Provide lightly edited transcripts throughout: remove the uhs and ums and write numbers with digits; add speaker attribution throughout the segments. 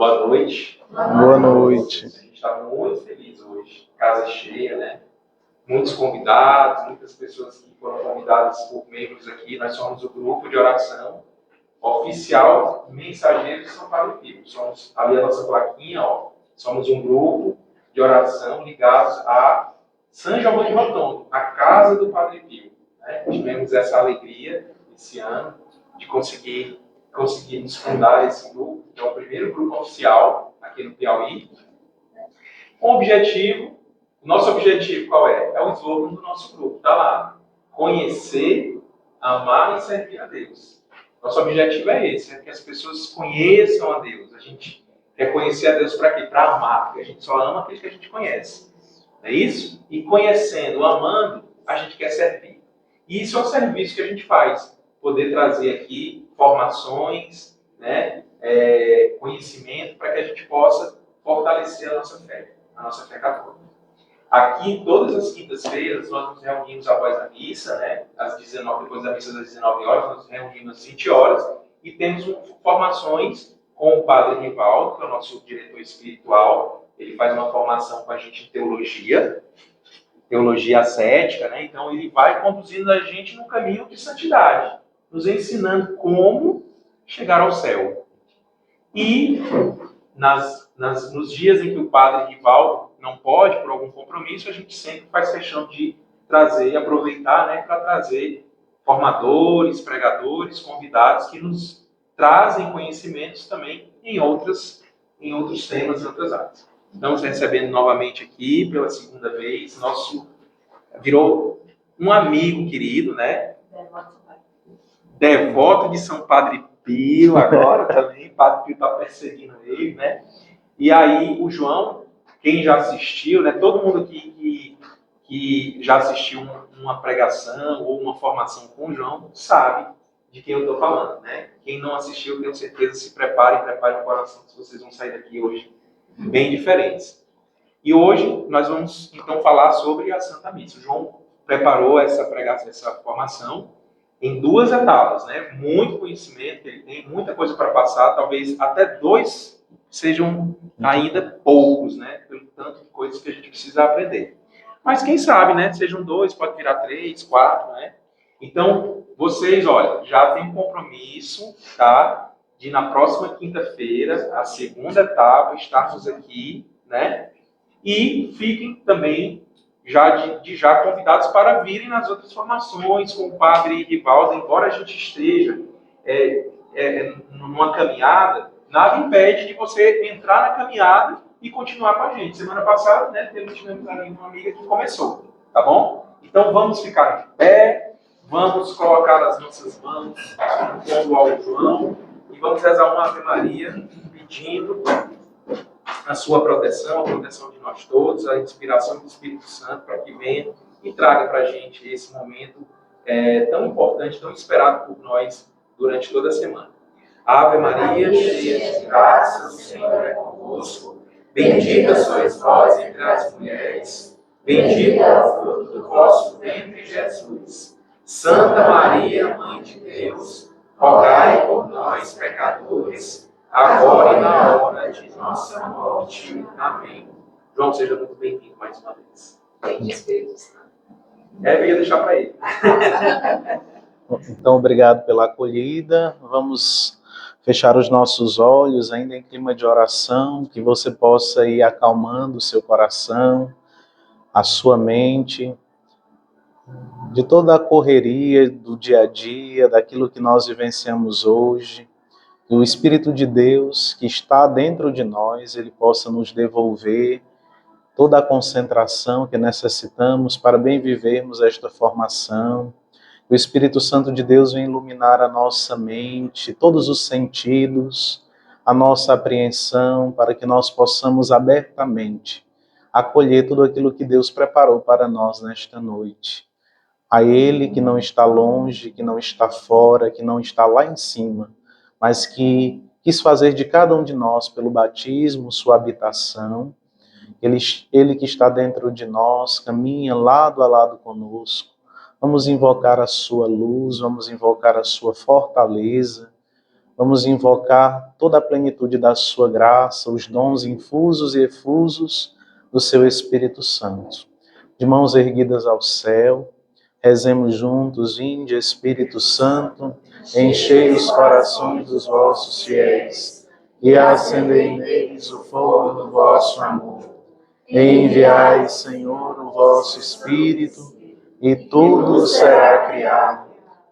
Speaker 1: Boa noite.
Speaker 2: Boa noite.
Speaker 1: A gente está muito feliz hoje, casa cheia, né? Muitos convidados, muitas pessoas que foram convidadas por membros aqui. Nós somos o grupo de oração oficial Mensageiros de São Padre Pio. Somos, ali a nossa plaquinha, ó, somos um grupo de oração ligados a São Giovanni de Rotondo, a casa do Padre Pio. Né? Tivemos essa alegria esse ano de conseguirmos fundar esse grupo, que é o primeiro grupo oficial aqui no Piauí, com o objetivo. Nosso objetivo qual é? É o slogan do nosso grupo, está lá. Conhecer, amar e servir a Deus. Nosso objetivo é esse, é que as pessoas conheçam a Deus. A gente quer conhecer a Deus para quê? Para amar, porque a gente só ama aquele que a gente conhece. Não é isso? E conhecendo, amando, a gente quer servir. E isso é um serviço que a gente faz. Poder trazer aqui formações, né? Conhecimento, para que a gente possa fortalecer a nossa fé católica. Aqui, todas as quintas-feiras, nós nos reunimos após a missa, né? Depois da missa das 19 horas, nós nos reunimos às 20 horas e temos formações com o Padre Rivaldo, que é o nosso diretor espiritual. Ele faz uma formação com a gente em teologia ascética, né? Então, ele vai conduzindo a gente no caminho de santidade, nos ensinando como chegar ao céu. E nos dias em que o Padre Rivaldo não pode, por algum compromisso, a gente sempre faz questão de trazer, aproveitar, né, para trazer formadores, pregadores, convidados que nos trazem conhecimentos também em outros temas e outras áreas. Estamos recebendo novamente aqui, pela segunda vez, virou um amigo querido, né? Devoto de São Padre Pio, agora também. Padre Pio está perseguindo ele, né? E aí, o João, quem já assistiu, né? Todo mundo aqui que já assistiu uma pregação ou uma formação com o João sabe de quem eu estou falando, né? Quem não assistiu, tenho certeza, se prepare o coração, se vocês vão sair daqui hoje bem diferentes. E hoje nós vamos, então, falar sobre a Santa Missa. O João preparou essa formação em 2 etapas, né? Muito conhecimento, ele tem muita coisa para passar, talvez até 2 sejam ainda poucos, né? Pelo tanto de coisas que a gente precisa aprender. Mas quem sabe, né? Sejam 2, pode virar 3, 4, né? Então, vocês, olha, já tem um compromisso, tá? De na próxima quinta-feira, a segunda etapa, estarmos aqui, né? E fiquem também já convidados para virem nas outras formações com o Padre Rivaldo, embora a gente esteja numa caminhada, nada impede de você entrar na caminhada e continuar com a gente. Semana passada, né, tivemos ali uma amiga que começou, tá bom? Então vamos ficar de pé, vamos colocar as nossas mãos no ao João e vamos rezar uma Ave Maria pedindo a sua proteção, a proteção de nós todos, a inspiração do Espírito Santo para que venha e traga para a gente esse momento tão importante, tão esperado por nós durante toda a semana. Ave Maria, cheia de graça, o Senhor é convosco. Bendita sois vós entre as mulheres, bendito é o fruto do vosso ventre, Jesus. Santa Maria, Mãe de Deus, rogai por nós, pecadores, agora e na hora de nossa morte. Amém. João, seja muito bem-vindo mais uma vez.
Speaker 3: Bem, Espírito Santo.
Speaker 1: Eu ia deixar para ele.
Speaker 2: Então, obrigado pela acolhida. Vamos fechar os nossos olhos, ainda em clima de oração, que você possa ir acalmando o seu coração, a sua mente, de toda a correria do dia a dia, daquilo que nós vivenciamos hoje. Que o Espírito de Deus que está dentro de nós, ele possa nos devolver toda a concentração que necessitamos para bem vivermos esta formação. O Espírito Santo de Deus vem iluminar a nossa mente, todos os sentidos, a nossa apreensão, para que nós possamos abertamente acolher tudo aquilo que Deus preparou para nós nesta noite. A Ele que não está longe, que não está fora, que não está lá em cima, mas que quis fazer de cada um de nós, pelo batismo, sua habitação. Ele que está dentro de nós, caminha lado a lado conosco. Vamos invocar a sua luz, vamos invocar a sua fortaleza, Vamos invocar toda a plenitude da sua graça, os dons infusos e efusos do seu Espírito Santo. De mãos erguidas ao céu, rezemos juntos: Vinde, Espírito Santo, enchei os corações dos vossos fiéis e acendei neles o fogo do vosso amor. Enviai, Senhor, o vosso Espírito, e tudo será criado,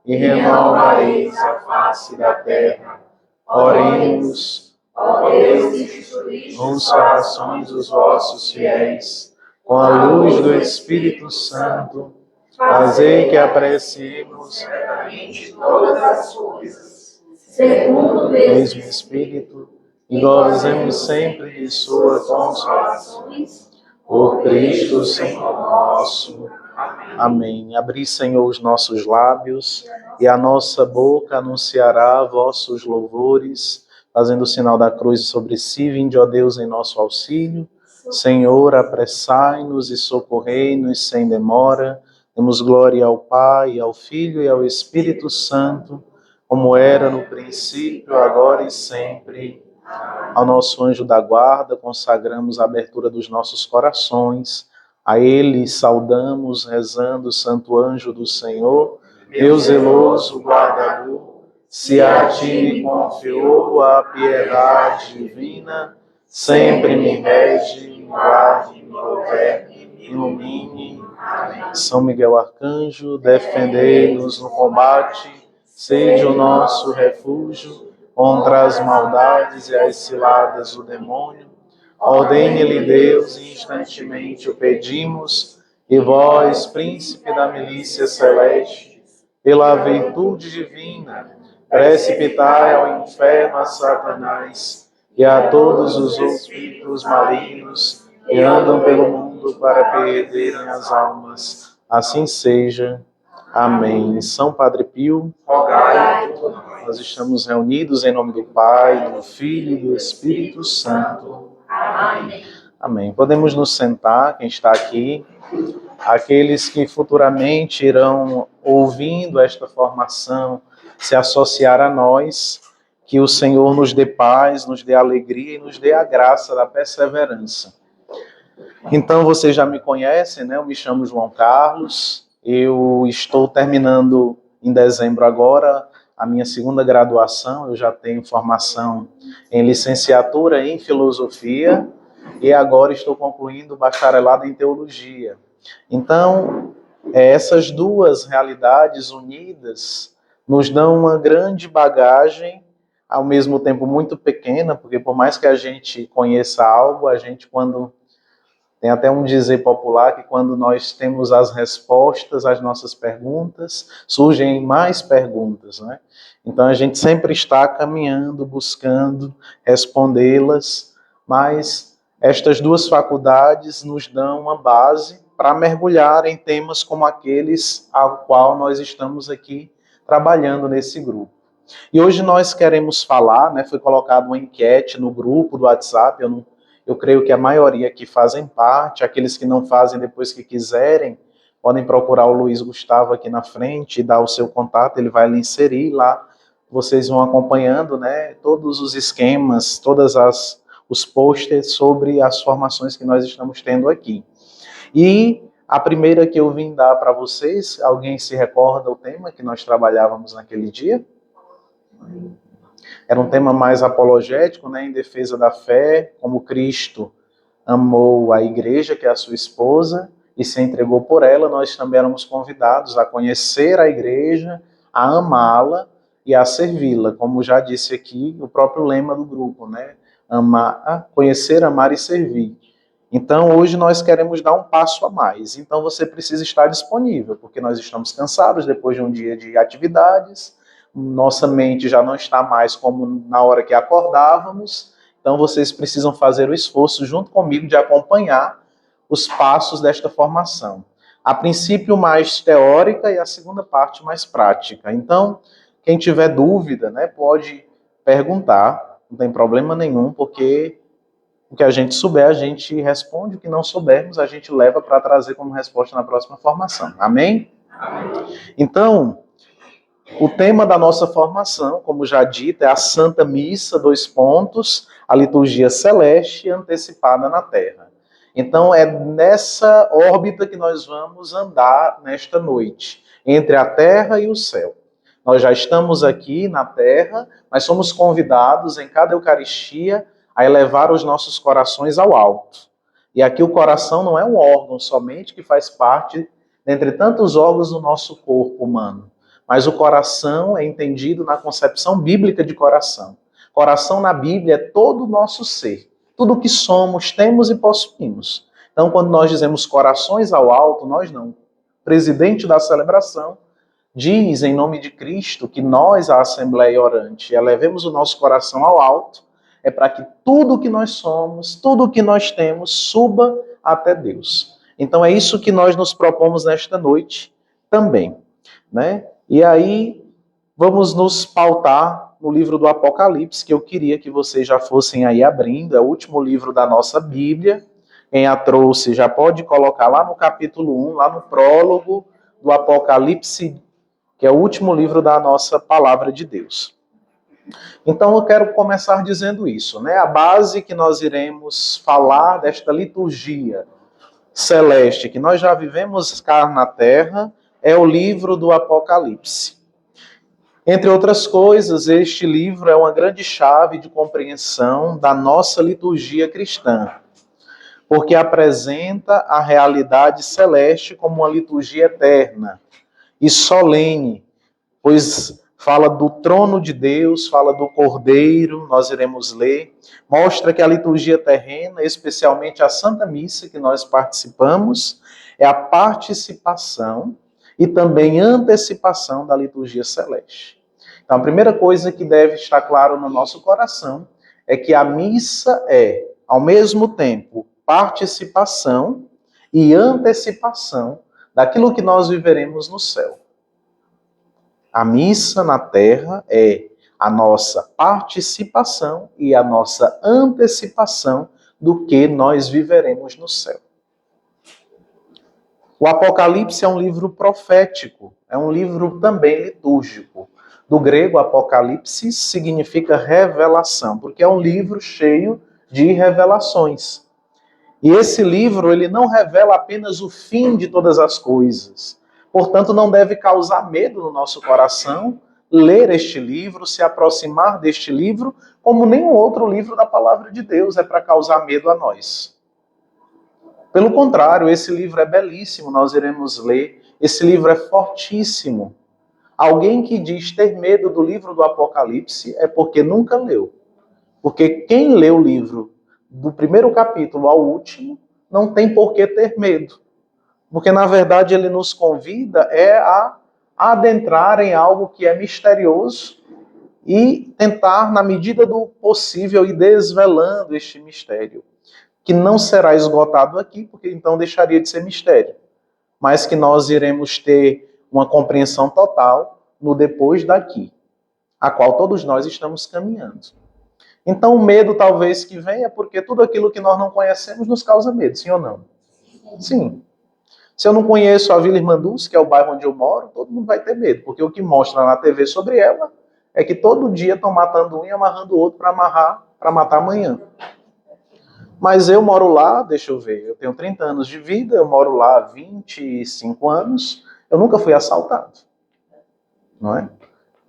Speaker 2: e renovareis a face da terra. Oremos, ó Deus, instruí os corações dos vossos fiéis, com a luz do Espírito Santo, fazei que apreciemos certamente todas as coisas, segundo o mesmo Espírito, e gozemos sempre de sua consolação. Por Cristo, Senhor nosso. Amém. Abri, Senhor, os nossos lábios, e a nossa boca anunciará vossos louvores, fazendo o sinal da cruz sobre si. Vinde, ó Deus, em nosso auxílio. Senhor, apressai-nos e socorrei-nos sem demora. Demos glória ao Pai, ao Filho e ao Espírito Santo, como era no princípio, agora e sempre. Ao nosso anjo da guarda, consagramos a abertura dos nossos corações. A ele saudamos, rezando: Santo anjo do Senhor, meu zeloso guardador, se a ti me confiou a piedade divina, sempre me rege, me guarde, me governe, me ilumine. São Miguel Arcanjo, defendei-nos no combate, sede o nosso refúgio contra as maldades e as ciladas do demônio. Ordene-lhe Deus, e instantemente o pedimos, e vós, príncipe da milícia celeste, pela virtude divina, precipitai ao inferno a Satanás e a todos os outros espíritos malignos que andam pelo mundo para perderem as almas. Assim seja. Amém. São Padre Pio, rogai por nós. Nós estamos reunidos em nome do Pai, do Filho e do Espírito Santo. Amém. Amém. Podemos nos sentar, quem está aqui. Aqueles que futuramente irão, ouvindo esta formação, se associar a nós, que o Senhor nos dê paz, nos dê alegria e nos dê a graça da perseverança. Então, vocês já me conhecem, né? Eu me chamo João Carlos. Eu estou terminando em dezembro agora a minha segunda graduação. Eu já tenho formação em licenciatura em filosofia e agora estou concluindo o bacharelado em teologia. Então, essas duas realidades unidas nos dão uma grande bagagem, ao mesmo tempo muito pequena, porque por mais que a gente conheça algo, a gente quando... Tem até um dizer popular que quando nós temos as respostas às nossas perguntas, surgem mais perguntas, né? Então a gente sempre está caminhando, buscando respondê-las, mas estas duas faculdades nos dão uma base para mergulhar em temas como aqueles ao qual nós estamos aqui trabalhando nesse grupo. E hoje nós queremos falar, né? Foi colocada uma enquete no grupo do WhatsApp, eu creio que a maioria aqui fazem parte, aqueles que não fazem, depois que quiserem, podem procurar o Luiz Gustavo aqui na frente e dar o seu contato, ele vai lhe inserir lá, vocês vão acompanhando, né, todos os esquemas, os posters sobre as formações que nós estamos tendo aqui. E a primeira que eu vim dar para vocês, alguém se recorda o tema que nós trabalhávamos naquele dia? Era um tema mais apologético, né, em defesa da fé, como Cristo amou a igreja, que é a sua esposa, e se entregou por ela. Nós também éramos convidados a conhecer a igreja, a amá-la e a servi-la, como já disse aqui o próprio lema do grupo, né? Conhecer, amar e servir. Então, hoje nós queremos dar um passo a mais. Então, você precisa estar disponível, porque nós estamos cansados depois de um dia de atividades, nossa mente já não está mais como na hora que acordávamos, então vocês precisam fazer o esforço junto comigo de acompanhar os passos desta formação. A princípio mais teórica e a segunda parte mais prática. Então, quem tiver dúvida, né, pode perguntar, não tem problema nenhum, porque o que a gente souber, a gente responde, o que não soubermos, a gente leva para trazer como resposta na próxima formação. Amém? Amém. Então... O tema da nossa formação, como já dito, é a Santa Missa, a liturgia celeste antecipada na Terra. Então é nessa órbita que nós vamos andar nesta noite, entre a Terra e o céu. Nós já estamos aqui na Terra, mas somos convidados em cada Eucaristia a elevar os nossos corações ao alto. E aqui o coração não é um órgão somente que faz parte, dentre tantos órgãos do nosso corpo humano, mas o coração é entendido na concepção bíblica de coração. Coração na Bíblia é todo o nosso ser, tudo o que somos, temos e possuímos. Então, quando nós dizemos corações ao alto, nós não. O presidente da celebração diz, em nome de Cristo, que nós, a Assembleia Orante, elevemos o nosso coração ao alto, é para que tudo o que nós somos, tudo o que nós temos, suba até Deus. Então, é isso que nós nos propomos nesta noite também, né? E aí, vamos nos pautar no livro do Apocalipse, que eu queria que vocês já fossem aí abrindo, é o último livro da nossa Bíblia. Quem a trouxe já pode colocar lá no capítulo 1, lá no prólogo do Apocalipse, que é o último livro da nossa Palavra de Deus. Então eu quero começar dizendo isso, né? A base que nós iremos falar desta liturgia celeste que nós já vivemos cá na Terra é o livro do Apocalipse. Entre outras coisas, este livro é uma grande chave de compreensão da nossa liturgia cristã, porque apresenta a realidade celeste como uma liturgia eterna e solene, pois fala do trono de Deus, fala do Cordeiro, nós iremos ler, mostra que a liturgia terrena, especialmente a Santa Missa que nós participamos, é a participação e também antecipação da liturgia celeste. Então, a primeira coisa que deve estar claro no nosso coração é que a missa é, ao mesmo tempo, participação e antecipação daquilo que nós viveremos no céu. A missa na terra é a nossa participação e a nossa antecipação do que nós viveremos no céu. O Apocalipse é um livro profético, é um livro também litúrgico. Do grego, Apocalipse significa revelação, porque é um livro cheio de revelações. E esse livro, ele não revela apenas o fim de todas as coisas. Portanto, não deve causar medo no nosso coração ler este livro, se aproximar deste livro, como nenhum outro livro da Palavra de Deus é para causar medo a nós. Pelo contrário, esse livro é belíssimo, nós iremos ler. Esse livro é fortíssimo. Alguém que diz ter medo do livro do Apocalipse é porque nunca leu. Porque quem lê o livro do primeiro capítulo ao último não tem por que ter medo. Porque, na verdade, ele nos convida a adentrar em algo que é misterioso e tentar, na medida do possível, ir desvelando este mistério. Que não será esgotado aqui, porque então deixaria de ser mistério. Mas que nós iremos ter uma compreensão total no depois daqui, a qual todos nós estamos caminhando. Então, o medo talvez que venha porque tudo aquilo que nós não conhecemos nos causa medo, sim ou não? Sim. Se eu não conheço a Vila Irmanduz, que é o bairro onde eu moro, todo mundo vai ter medo, porque o que mostra na TV sobre ela é que todo dia estão matando um e amarrando o outro para matar amanhã. Mas eu moro lá, deixa eu ver, eu tenho 30 anos de vida, eu moro lá há 25 anos, eu nunca fui assaltado. Não é?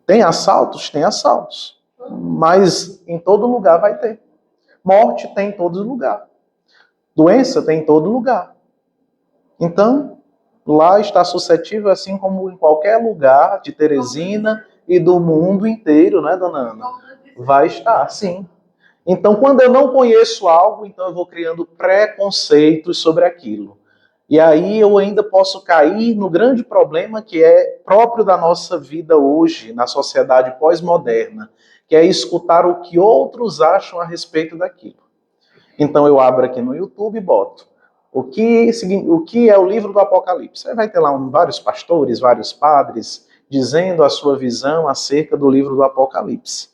Speaker 2: Tem assaltos? Tem assaltos. Mas em todo lugar vai ter. Morte tem em todo lugar. Doença tem em todo lugar. Então, lá está suscetível, assim como em qualquer lugar de Teresina e do mundo inteiro, né, dona Ana? Vai estar, sim. Então, quando eu não conheço algo, então eu vou criando preconceitos sobre aquilo. E aí eu ainda posso cair no grande problema que é próprio da nossa vida hoje, na sociedade pós-moderna, que é escutar o que outros acham a respeito daquilo. Então eu abro aqui no YouTube e boto o que é o livro do Apocalipse. Aí vai ter lá vários pastores, vários padres, dizendo a sua visão acerca do livro do Apocalipse.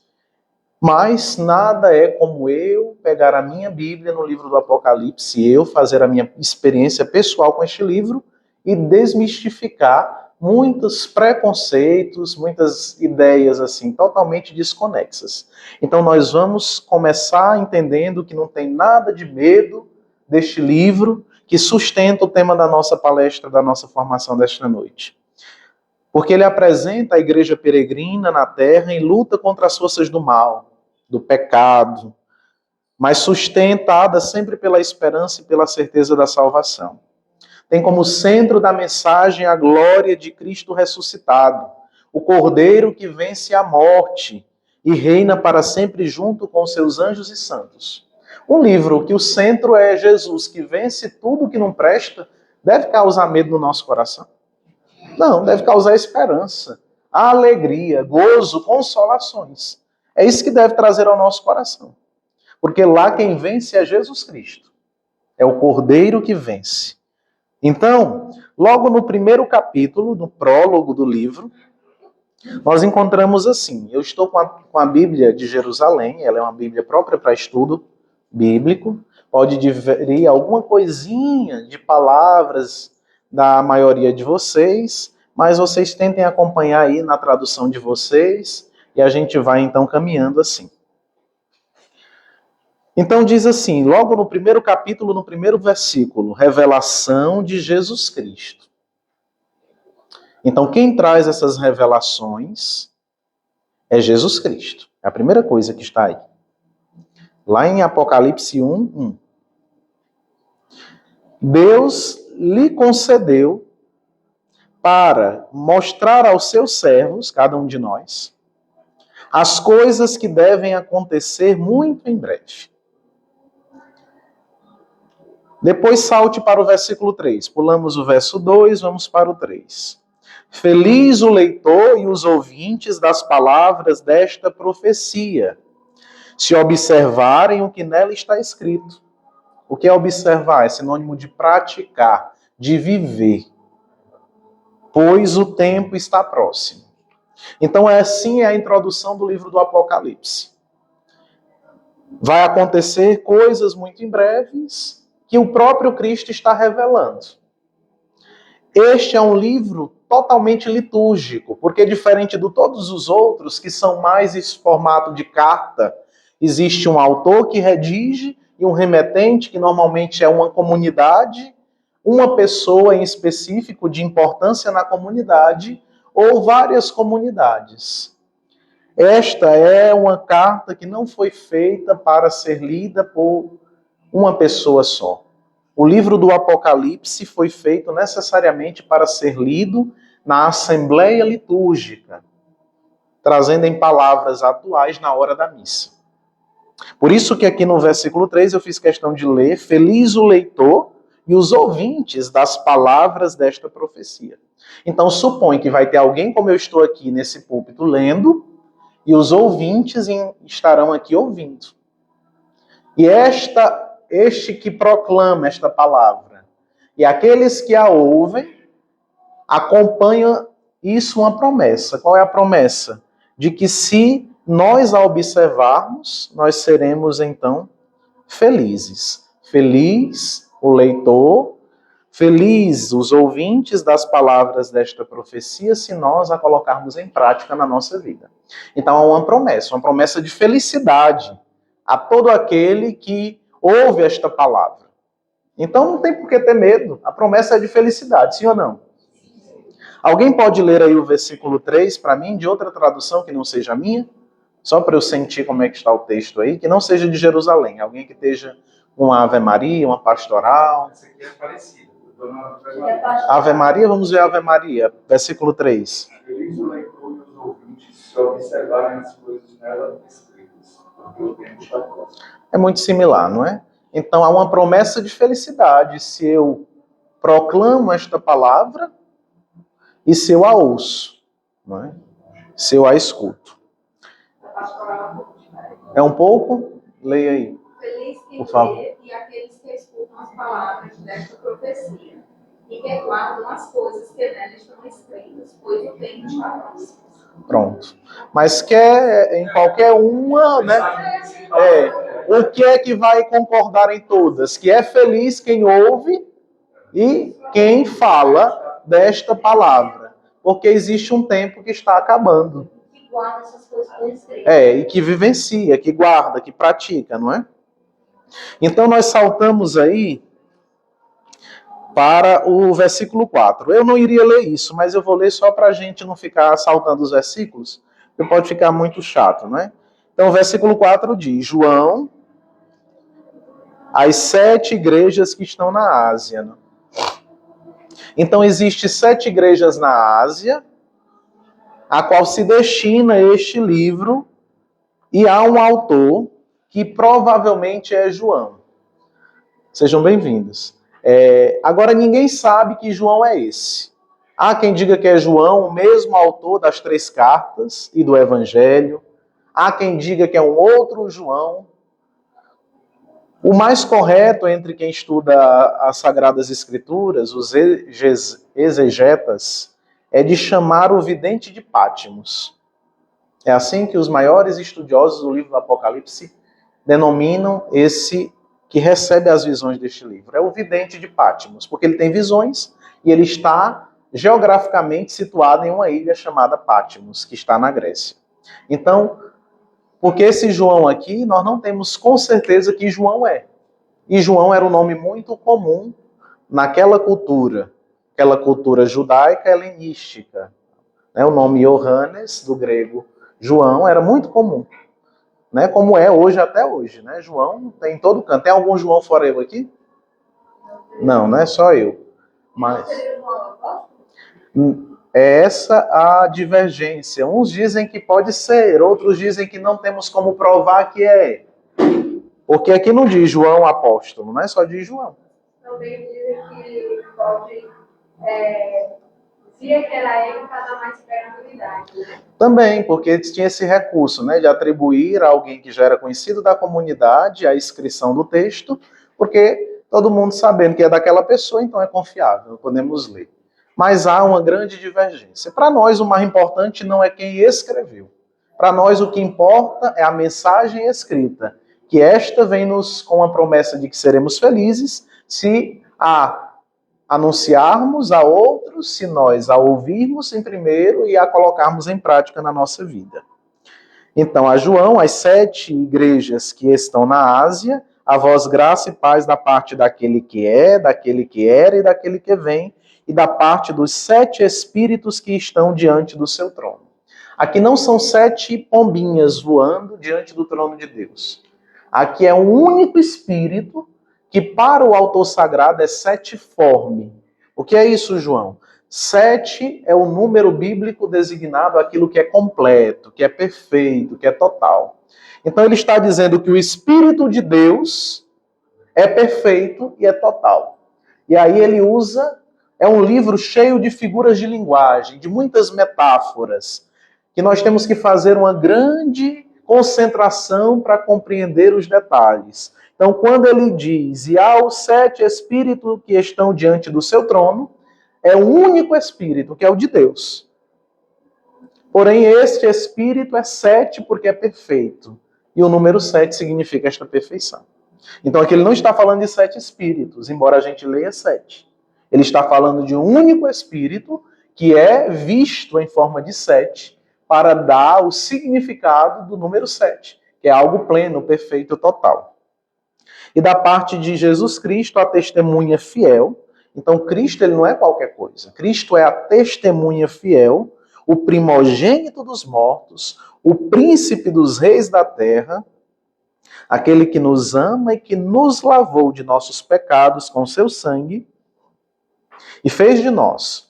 Speaker 2: Mas nada é como eu pegar a minha Bíblia no livro do Apocalipse, eu fazer a minha experiência pessoal com este livro e desmistificar muitos preconceitos, muitas ideias assim totalmente desconexas. Então nós vamos começar entendendo que não tem nada de medo deste livro que sustenta o tema da nossa palestra, da nossa formação desta noite. Porque ele apresenta a igreja peregrina na terra em luta contra as forças do mal, do pecado, mas sustentada sempre pela esperança e pela certeza da salvação. Tem como centro da mensagem a glória de Cristo ressuscitado, o Cordeiro que vence a morte e reina para sempre junto com seus anjos e santos. Um livro que o centro é Jesus, que vence tudo que não presta, deve causar medo no nosso coração? Não, deve causar esperança, alegria, gozo, consolações. É isso que deve trazer ao nosso coração. Porque lá quem vence é Jesus Cristo. É o Cordeiro que vence. Então, logo no primeiro capítulo, no prólogo do livro, nós encontramos assim, eu estou com a Bíblia de Jerusalém, ela é uma Bíblia própria para estudo bíblico, pode diferir alguma coisinha de palavras da maioria de vocês, mas vocês tentem acompanhar aí na tradução de vocês, e a gente vai então caminhando assim. Então diz assim, logo no primeiro capítulo, no primeiro versículo, revelação de Jesus Cristo. Então quem traz essas revelações é Jesus Cristo. É a primeira coisa que está aí. Lá em Apocalipse 1:1. Deus lhe concedeu para mostrar aos seus servos, cada um de nós, as coisas que devem acontecer muito em breve. Depois salte para o versículo 3. Pulamos o verso 2, vamos para o 3. Feliz o leitor e os ouvintes das palavras desta profecia, se observarem o que nela está escrito. O que é observar? É sinônimo de praticar, de viver. Pois o tempo está próximo. Então, assim é a introdução do livro do Apocalipse. Vai acontecer coisas muito em breves, que o próprio Cristo está revelando. Este é um livro totalmente litúrgico, porque diferente de todos os outros, que são mais em formato de carta, existe um autor que redige e um remetente, que normalmente é uma comunidade, uma pessoa em específico de importância na comunidade, ou várias comunidades. Esta é uma carta que não foi feita para ser lida por uma pessoa só. O livro do Apocalipse foi feito necessariamente para ser lido na assembleia litúrgica, trazendo em palavras atuais na hora da missa. Por isso que aqui no versículo 3 eu fiz questão de ler, feliz o leitor e os ouvintes das palavras desta profecia. Então supõe que vai ter alguém como eu estou aqui nesse púlpito lendo, e os ouvintes estarão aqui ouvindo. E este que proclama esta palavra, e aqueles que a ouvem, acompanham isso uma promessa. Qual é a promessa? De que se nós a observarmos, nós seremos então felizes. Feliz o leitor, feliz os ouvintes das palavras desta profecia, se nós a colocarmos em prática na nossa vida. Então há uma promessa de felicidade a todo aquele que ouve esta palavra. Então não tem por que ter medo, a promessa é de felicidade, sim ou não? Alguém pode ler aí o versículo 3 para mim, de outra tradução que não seja a minha? Só para eu sentir como é que está o texto aí, que não seja de Jerusalém. Alguém que esteja uma Ave Maria, uma pastoral.
Speaker 1: Essa aqui é parecida.
Speaker 2: Ave Maria, vamos ver a Ave Maria, versículo 3.
Speaker 3: Feliz o leitor e os ouvintes se observarem as coisas nela escritas, porque o tempo está próximo.
Speaker 2: É muito similar, não é? Então há uma promessa de felicidade se eu proclamo esta palavra e se eu a ouço, não é? Se eu a escuto. É um pouco? Leia aí.
Speaker 4: Feliz quem
Speaker 2: Por favor.
Speaker 4: lê e aqueles que escutam as palavras desta profecia e que guardam as coisas que nela estão escritas, pois o tempo está próximo.
Speaker 2: Pronto. Mas quer em qualquer uma, né? O que é que vai concordar em todas? Que é feliz quem ouve e quem fala desta palavra. porque existe um tempo que está acabando.
Speaker 4: Que guarda essas coisas por escrito.
Speaker 2: E que vivencia, que guarda, que pratica, não é? Então nós saltamos aí para o versículo 4. Eu não iria ler isso, mas eu vou ler só para a gente não ficar saltando os versículos, porque pode ficar muito chato, né? Então o versículo 4 diz: João, as 7 igrejas que estão na Ásia. Né? Então existem 7 igrejas na Ásia, a qual se destina este livro, e há um autor que provavelmente é João. Sejam bem-vindos. Agora, ninguém sabe que João é esse. Há quem diga que é João, o mesmo autor das 3 cartas e do Evangelho. Há quem diga que é um outro João. O mais correto entre quem estuda as Sagradas Escrituras, os exegetas, é de chamar o vidente de Pátimos. É assim que os maiores estudiosos do livro do Apocalipse denominam esse que recebe as visões deste livro. É o vidente de Pátimos, porque ele tem visões e ele está geograficamente situado em uma ilha chamada Pátimos, que está na Grécia. Então, porque esse João aqui, nós não temos com certeza que João é. E João era um nome muito comum naquela cultura judaica helenística. O nome Johannes, do grego João, era muito comum. Como é hoje até hoje. João tem em todo canto. Tem algum João fora eu aqui? Não é só eu. Mas é essa a divergência. Uns dizem que pode ser, outros dizem que não temos como provar que é. Porque aqui não diz João apóstolo, não é só diz João.
Speaker 4: Também dizem que pode dizia que era ele para dar mais credibilidade.
Speaker 2: Também, porque tinha esse recurso, de atribuir a alguém que já era conhecido da comunidade a inscrição do texto, porque todo mundo sabendo que é daquela pessoa, então é confiável, podemos ler. Mas há uma grande divergência. Para nós, o mais importante não é quem escreveu. Para nós, o que importa é a mensagem escrita, que esta vem-nos com a promessa de que seremos felizes se a anunciarmos a outros, se nós a ouvirmos em primeiro e a colocarmos em prática na nossa vida. Então, a João, as 7 igrejas que estão na Ásia, a vós graça e paz da parte daquele que é, daquele que era e daquele que vem, e da parte dos 7 espíritos que estão diante do seu trono. Aqui não são 7 pombinhas voando diante do trono de Deus. Aqui é um único espírito que para o autor sagrado é setiforme. O que é isso, João? 7 é o número bíblico designado aquilo que é completo, que é perfeito, que é total. Então ele está dizendo que o Espírito de Deus é perfeito e é total. E aí ele usa, é um livro cheio de figuras de linguagem, de muitas metáforas, que nós temos que fazer uma grande concentração para compreender os detalhes. Então, quando ele diz, e há os 7 espíritos que estão diante do seu trono, é o único espírito, que é o de Deus. Porém, este espírito é 7 porque é perfeito. E o número 7 significa esta perfeição. Então, aqui ele não está falando de 7 espíritos, embora a gente leia 7. Ele está falando de um único espírito que é visto em forma de 7 para dar o significado do número 7, que é algo pleno, perfeito, total. E da parte de Jesus Cristo, a testemunha fiel. Então, Cristo ele não é qualquer coisa. Cristo é a testemunha fiel, o primogênito dos mortos, o príncipe dos reis da terra, aquele que nos ama e que nos lavou de nossos pecados com seu sangue e fez de nós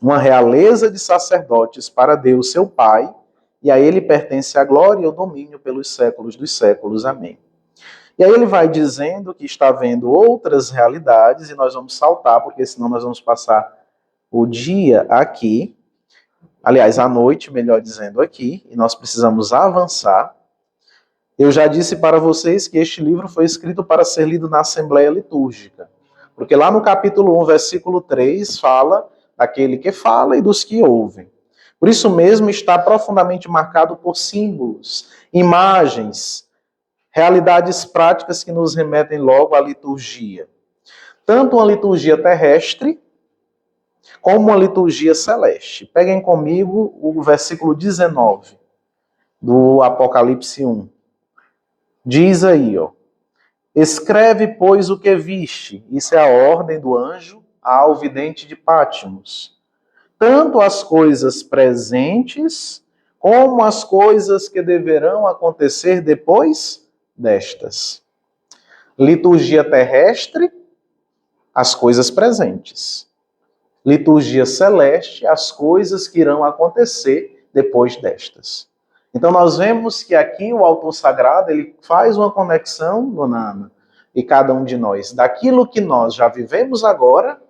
Speaker 2: uma realeza de sacerdotes para Deus, seu Pai, e a ele pertence a glória e o domínio pelos séculos dos séculos. Amém. E aí ele vai dizendo que está vendo outras realidades, e nós vamos saltar, porque senão nós vamos passar o dia aqui, aliás, a noite, melhor dizendo, aqui, e nós precisamos avançar. Eu já disse para vocês que este livro foi escrito para ser lido na Assembleia Litúrgica, porque lá no capítulo 1, versículo 3, fala daquele que fala e dos que ouvem. Por isso mesmo está profundamente marcado por símbolos, imagens, realidades práticas que nos remetem logo à liturgia. Tanto uma liturgia terrestre, como uma liturgia celeste. Peguem comigo o versículo 19 do Apocalipse 1. Diz aí, ó: escreve, pois, o que viste. Isso é a ordem do anjo ao vidente de Pátimos. Tanto as coisas presentes, como as coisas que deverão acontecer depois destas. Liturgia terrestre, as coisas presentes. Liturgia celeste, as coisas que irão acontecer depois destas. Então nós vemos que aqui o autor sagrado, ele faz uma conexão, dona Ana, e cada um de nós, daquilo que nós já vivemos agora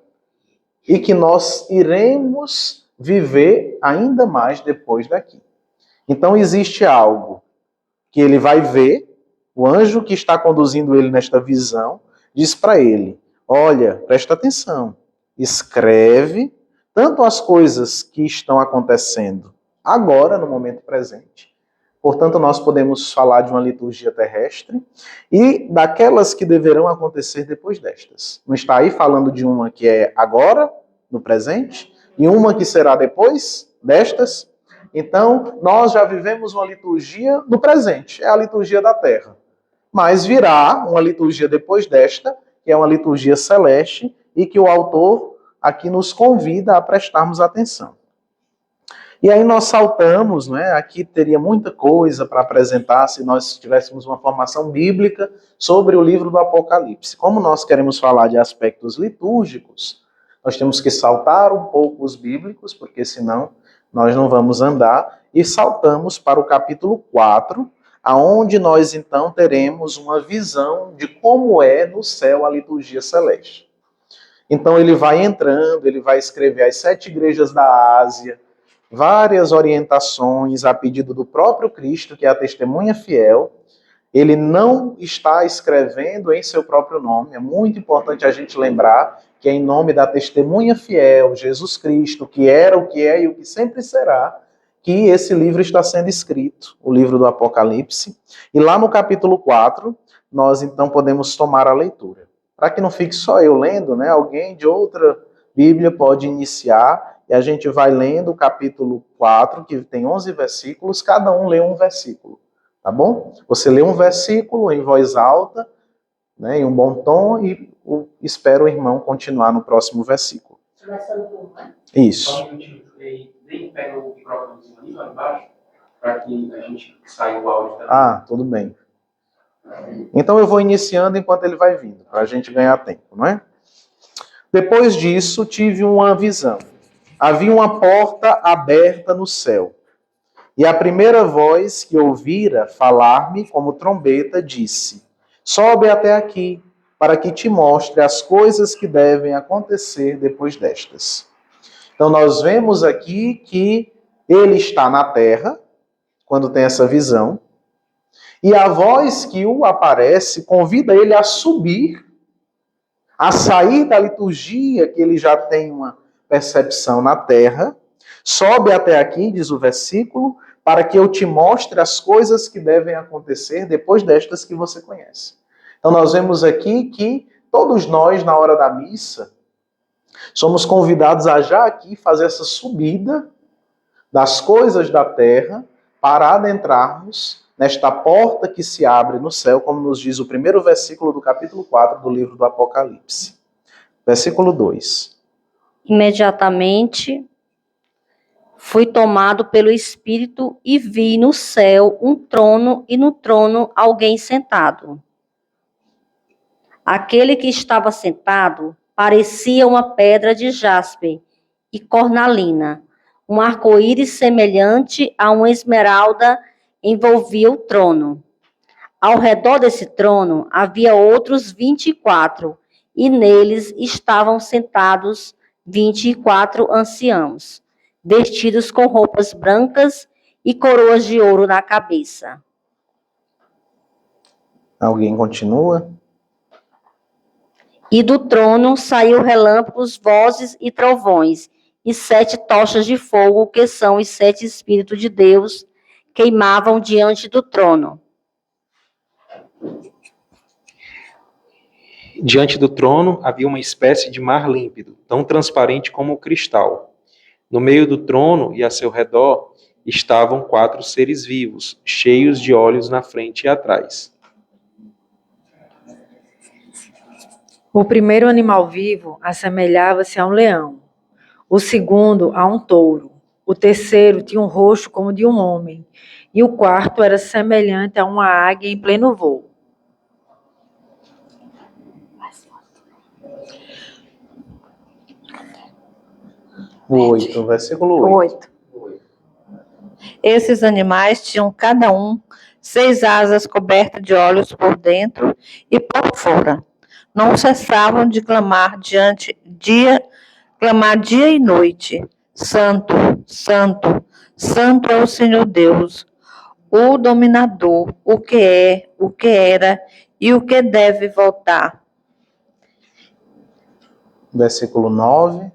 Speaker 2: e que nós iremos viver ainda mais depois daqui. Então existe algo que ele vai ver, o anjo que está conduzindo ele nesta visão, diz para ele: olha, presta atenção, escreve tanto as coisas que estão acontecendo agora, no momento presente. Portanto, nós podemos falar de uma liturgia terrestre e daquelas que deverão acontecer depois destas. Não está aí falando de uma que é agora, no presente, e uma que será depois destas? Então, nós já vivemos uma liturgia no presente, é a liturgia da terra. Mas virá uma liturgia depois desta, que é uma liturgia celeste, e que o autor aqui nos convida a prestarmos atenção. E aí nós saltamos, né? Aqui teria muita coisa para apresentar se nós tivéssemos uma formação bíblica sobre o livro do Apocalipse. Como nós queremos falar de aspectos litúrgicos, nós temos que saltar um pouco os bíblicos, porque senão nós não vamos andar, e saltamos para o capítulo 4, aonde nós então teremos uma visão de como é no céu a liturgia celeste. Então ele vai entrando, ele vai escrever as 7 igrejas da Ásia, várias orientações a pedido do próprio Cristo, que é a testemunha fiel. Ele não está escrevendo em seu próprio nome. É muito importante a gente lembrar que é em nome da testemunha fiel, Jesus Cristo, que era, o que é e o que sempre será, que esse livro está sendo escrito, o livro do Apocalipse. E lá no capítulo 4, nós então podemos tomar a leitura. Para que não fique só eu lendo, né? Alguém de outra Bíblia pode iniciar, e a gente vai lendo o capítulo 4, que tem 11 versículos, cada um lê um versículo, tá bom? Você lê um versículo em voz alta, né, em um bom tom, e espera o irmão continuar no próximo versículo.
Speaker 4: Começando por, né?
Speaker 2: Isso.
Speaker 1: Só um minutinho, nem pega o microfonezinho ali lá embaixo, para que a gente saia o áudio também.
Speaker 2: Ah, tudo bem. Então eu vou iniciando enquanto ele vai vindo, para a gente ganhar tempo, não é? Depois disso, tive uma visão. Havia uma porta aberta no céu. E a primeira voz que ouvira falar-me como trombeta disse: sobe até aqui, para que te mostre as coisas que devem acontecer depois destas. Então nós vemos aqui que ele está na terra, quando tem essa visão, e a voz que o aparece convida ele a subir, a sair da liturgia que ele já tem uma percepção na terra. Sobe até aqui, diz o versículo, para que eu te mostre as coisas que devem acontecer depois destas que você conhece. Então nós vemos aqui que todos nós, na hora da missa, somos convidados a já aqui fazer essa subida das coisas da terra para adentrarmos nesta porta que se abre no céu, como nos diz o primeiro versículo do capítulo 4 do livro do Apocalipse. Versículo 2.
Speaker 5: Imediatamente fui tomado pelo Espírito e vi no céu um trono e no trono alguém sentado. Aquele que estava sentado parecia uma pedra de jaspe e cornalina. Um arco-íris semelhante a uma esmeralda envolvia o trono. Ao redor desse trono havia outros 24, e neles estavam sentados 24 anciãos, vestidos com roupas brancas e coroas de ouro na cabeça.
Speaker 2: Alguém continua?
Speaker 5: E do trono saiu relâmpagos, vozes e trovões, e 7 tochas de fogo, que são os 7 Espíritos de Deus, queimavam diante do trono.
Speaker 1: Diante do trono havia uma espécie de mar límpido, tão transparente como o cristal. No meio do trono e a seu redor estavam 4 seres vivos, cheios de olhos na frente e atrás.
Speaker 6: O primeiro animal vivo assemelhava-se a um leão, o segundo a um touro, o terceiro tinha um rosto como de um homem, e o quarto era semelhante a uma águia em pleno voo.
Speaker 2: O 8, versículo 8.
Speaker 5: 8. Esses animais tinham cada um 6 asas cobertas de olhos por dentro e por fora. Não cessavam de clamar dia e noite. Santo, Santo, Santo é o Senhor Deus, o dominador, o que é, o que era e o que deve voltar.
Speaker 2: Versículo 9.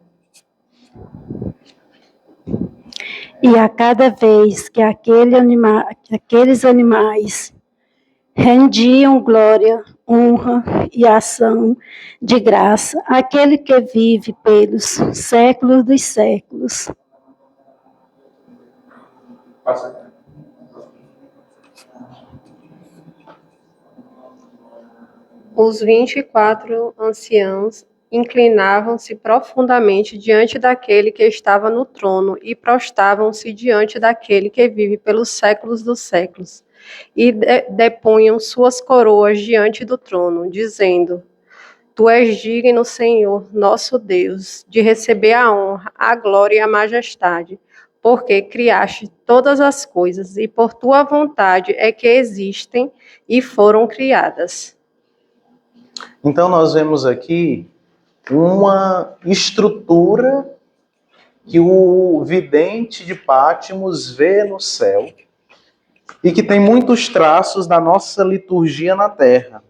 Speaker 7: E a cada vez que aqueles animais rendiam glória, honra e ação de graça àquele que vive pelos séculos dos séculos.
Speaker 1: Passa.
Speaker 8: Os 24 anciãos inclinavam-se profundamente diante daquele que estava no trono e prostravam-se diante daquele que vive pelos séculos dos séculos. E depunham suas coroas diante do trono, dizendo: Tu és digno, Senhor, nosso Deus, de receber a honra, a glória e a majestade, porque criaste todas as coisas e por tua vontade é que existem e foram criadas.
Speaker 2: Então nós vemos aqui uma estrutura que o vidente de Pátimos vê no céu e que tem muitos traços da nossa liturgia na terra.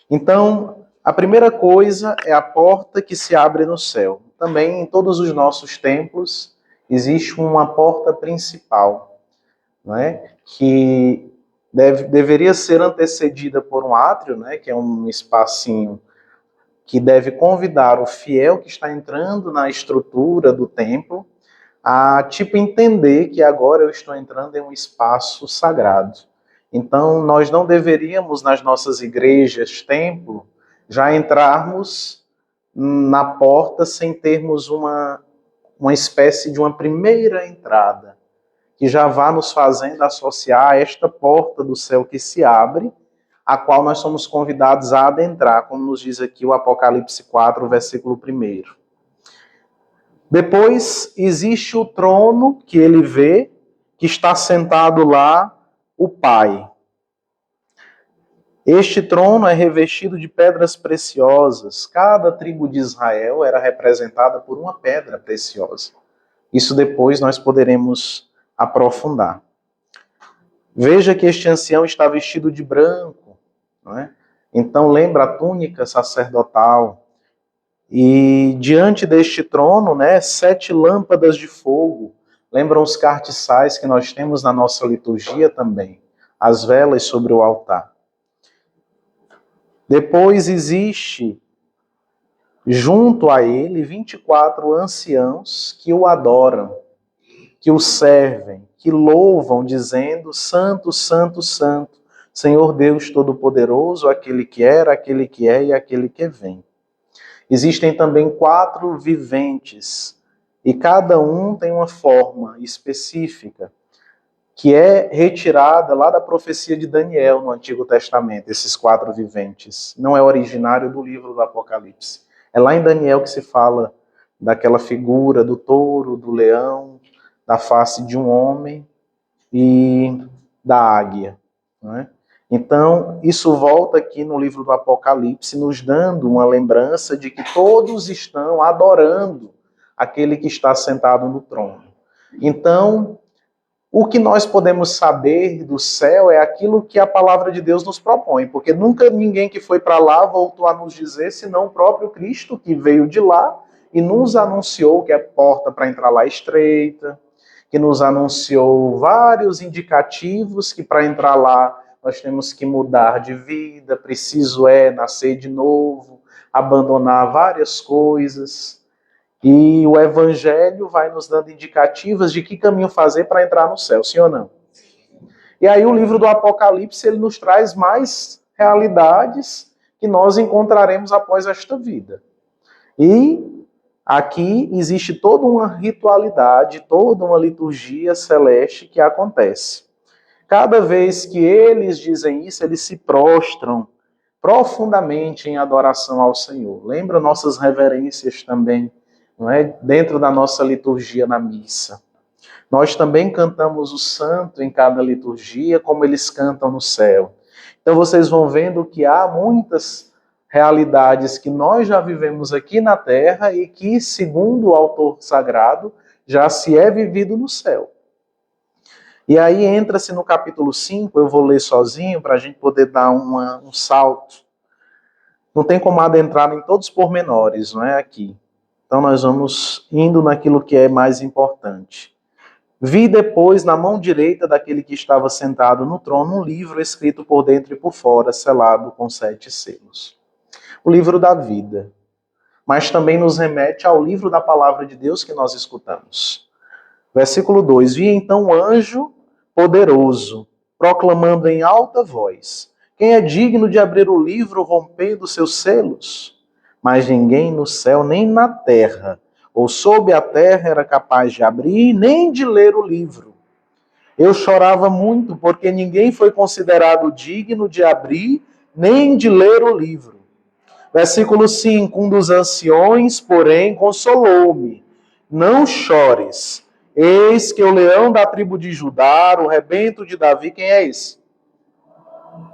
Speaker 2: Então, a primeira coisa é a porta que se abre no céu. Também em todos os nossos templos existe uma porta principal, não é? Que deveria ser antecedida por um átrio, né? Que é um espacinho que deve convidar o fiel que está entrando na estrutura do templo a, entender que agora eu estou entrando em um espaço sagrado. Então, nós não deveríamos, nas nossas igrejas, templo, já entrarmos na porta sem termos uma espécie de uma primeira entrada, que já vá nos fazendo associar a esta porta do céu que se abre, a qual nós somos convidados a adentrar, como nos diz aqui o Apocalipse 4, versículo 1. Depois existe o trono que ele vê, que está sentado lá o Pai. Este trono é revestido de pedras preciosas. Cada tribo de Israel era representada por uma pedra preciosa. Isso depois nós poderemos aprofundar. Veja que este ancião está vestido de branco, não é? Então lembra a túnica sacerdotal. E diante deste trono, 7 lâmpadas de fogo. Lembram os cartiçais que nós temos na nossa liturgia também. As velas sobre o altar. Depois existe, junto a ele, 24 anciãos que o adoram, que o servem, que louvam, dizendo: Santo, Santo, Santo, Senhor Deus Todo-Poderoso, aquele que era, aquele que é e aquele que vem. Existem também 4 viventes, e cada um tem uma forma específica, que é retirada lá da profecia de Daniel no Antigo Testamento, esses 4 viventes. Não é originário do livro do Apocalipse. É lá em Daniel que se fala daquela figura do touro, do leão, da face de um homem e da águia, não é? Então, isso volta aqui no livro do Apocalipse, nos dando uma lembrança de que todos estão adorando aquele que está sentado no trono. Então, o que nós podemos saber do céu é aquilo que a palavra de Deus nos propõe, porque nunca ninguém que foi para lá voltou a nos dizer, senão o próprio Cristo, que veio de lá e nos anunciou que a porta para entrar lá é estreita, que nos anunciou vários indicativos que para entrar lá nós temos que mudar de vida, preciso nascer de novo, abandonar várias coisas. E o Evangelho vai nos dando indicativas de que caminho fazer para entrar no céu, sim ou não? E aí o livro do Apocalipse, ele nos traz mais realidades que nós encontraremos após esta vida. E aqui existe toda uma ritualidade, toda uma liturgia celeste que acontece. Cada vez que eles dizem isso, eles se prostram profundamente em adoração ao Senhor. Lembra nossas reverências também, não é? Dentro da nossa liturgia na missa. Nós também cantamos o santo em cada liturgia, como eles cantam no céu. Então vocês vão vendo que há muitas realidades que nós já vivemos aqui na terra e que, segundo o autor sagrado, já se é vivido no céu. E aí entra-se no capítulo 5, eu vou ler sozinho para a gente poder dar um salto. Não tem como adentrar em todos os pormenores, não é aqui. Então nós vamos indo naquilo que é mais importante. Vi depois, na mão direita daquele que estava sentado no trono, um livro escrito por dentro e por fora, selado com 7 selos. O livro da vida. Mas também nos remete ao livro da palavra de Deus que nós escutamos. Versículo 2. Vi então um anjo poderoso, proclamando em alta voz: quem é digno de abrir o livro rompendo seus selos? Mas ninguém no céu nem na terra ou sob a terra era capaz de abrir, nem de ler o livro. Eu chorava muito, porque ninguém foi considerado digno de abrir, nem de ler o livro. Versículo 5, um dos anciões, porém, consolou-me. Não chores, eis que o leão da tribo de Judá, o rebento de Davi, quem é esse?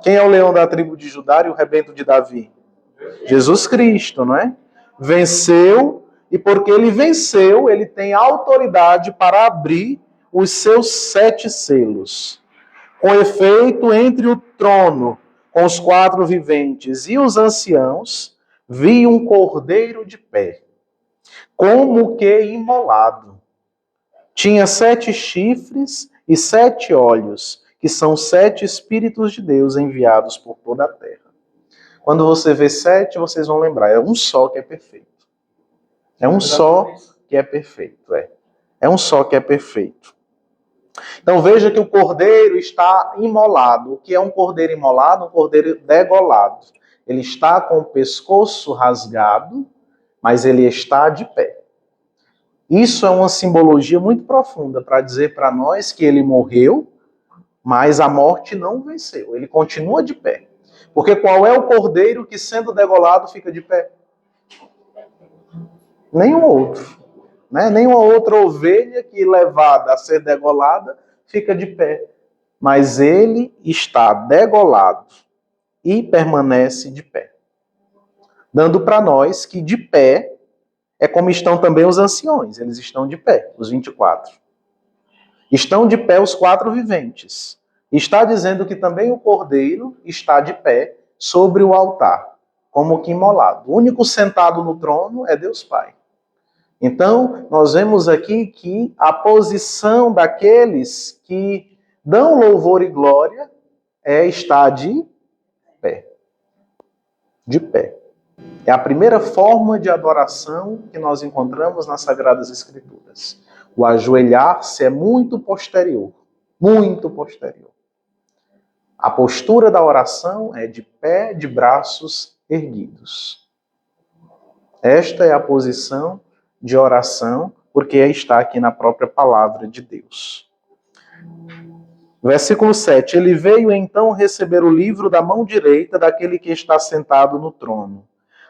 Speaker 2: Quem é o leão da tribo de Judá e o rebento de Davi? Jesus Cristo, não é? Venceu. E porque ele venceu, ele tem autoridade para abrir os seus 7 selos. Com efeito, entre o trono, com os 4 viventes e os anciãos, vi um cordeiro de pé, como que imolado. Tinha 7 chifres e 7 olhos, que são 7 Espíritos de Deus enviados por toda a terra. Quando você vê 7, vocês vão lembrar, é um só que é perfeito. É um só que é perfeito. É um só que é perfeito. Então veja que o cordeiro está imolado. O que é um cordeiro imolado? Um cordeiro degolado. Ele está com o pescoço rasgado, mas ele está de pé. Isso é uma simbologia muito profunda para dizer para nós que ele morreu, mas a morte não venceu. Ele continua de pé. Porque qual é o cordeiro que, sendo degolado, fica de pé? Nenhum outro. Né? Nenhuma outra ovelha que, levada a ser degolada, fica de pé. Mas ele está degolado e permanece de pé. Dando para nós que de pé é como estão também os anciões. Eles estão de pé, os 24. Estão de pé os 4 viventes. Está dizendo que também o cordeiro está de pé sobre o altar, como que imolado. O único sentado no trono é Deus Pai. Então, nós vemos aqui que a posição daqueles que dão louvor e glória é estar de pé. De pé. É a primeira forma de adoração que nós encontramos nas Sagradas Escrituras. O ajoelhar-se é muito posterior. Muito posterior. A postura da oração é de pé, de braços erguidos. Esta é a posição de oração, porque está aqui na própria palavra de Deus. Versículo 7. Ele veio então receber o livro da mão direita daquele que está sentado no trono.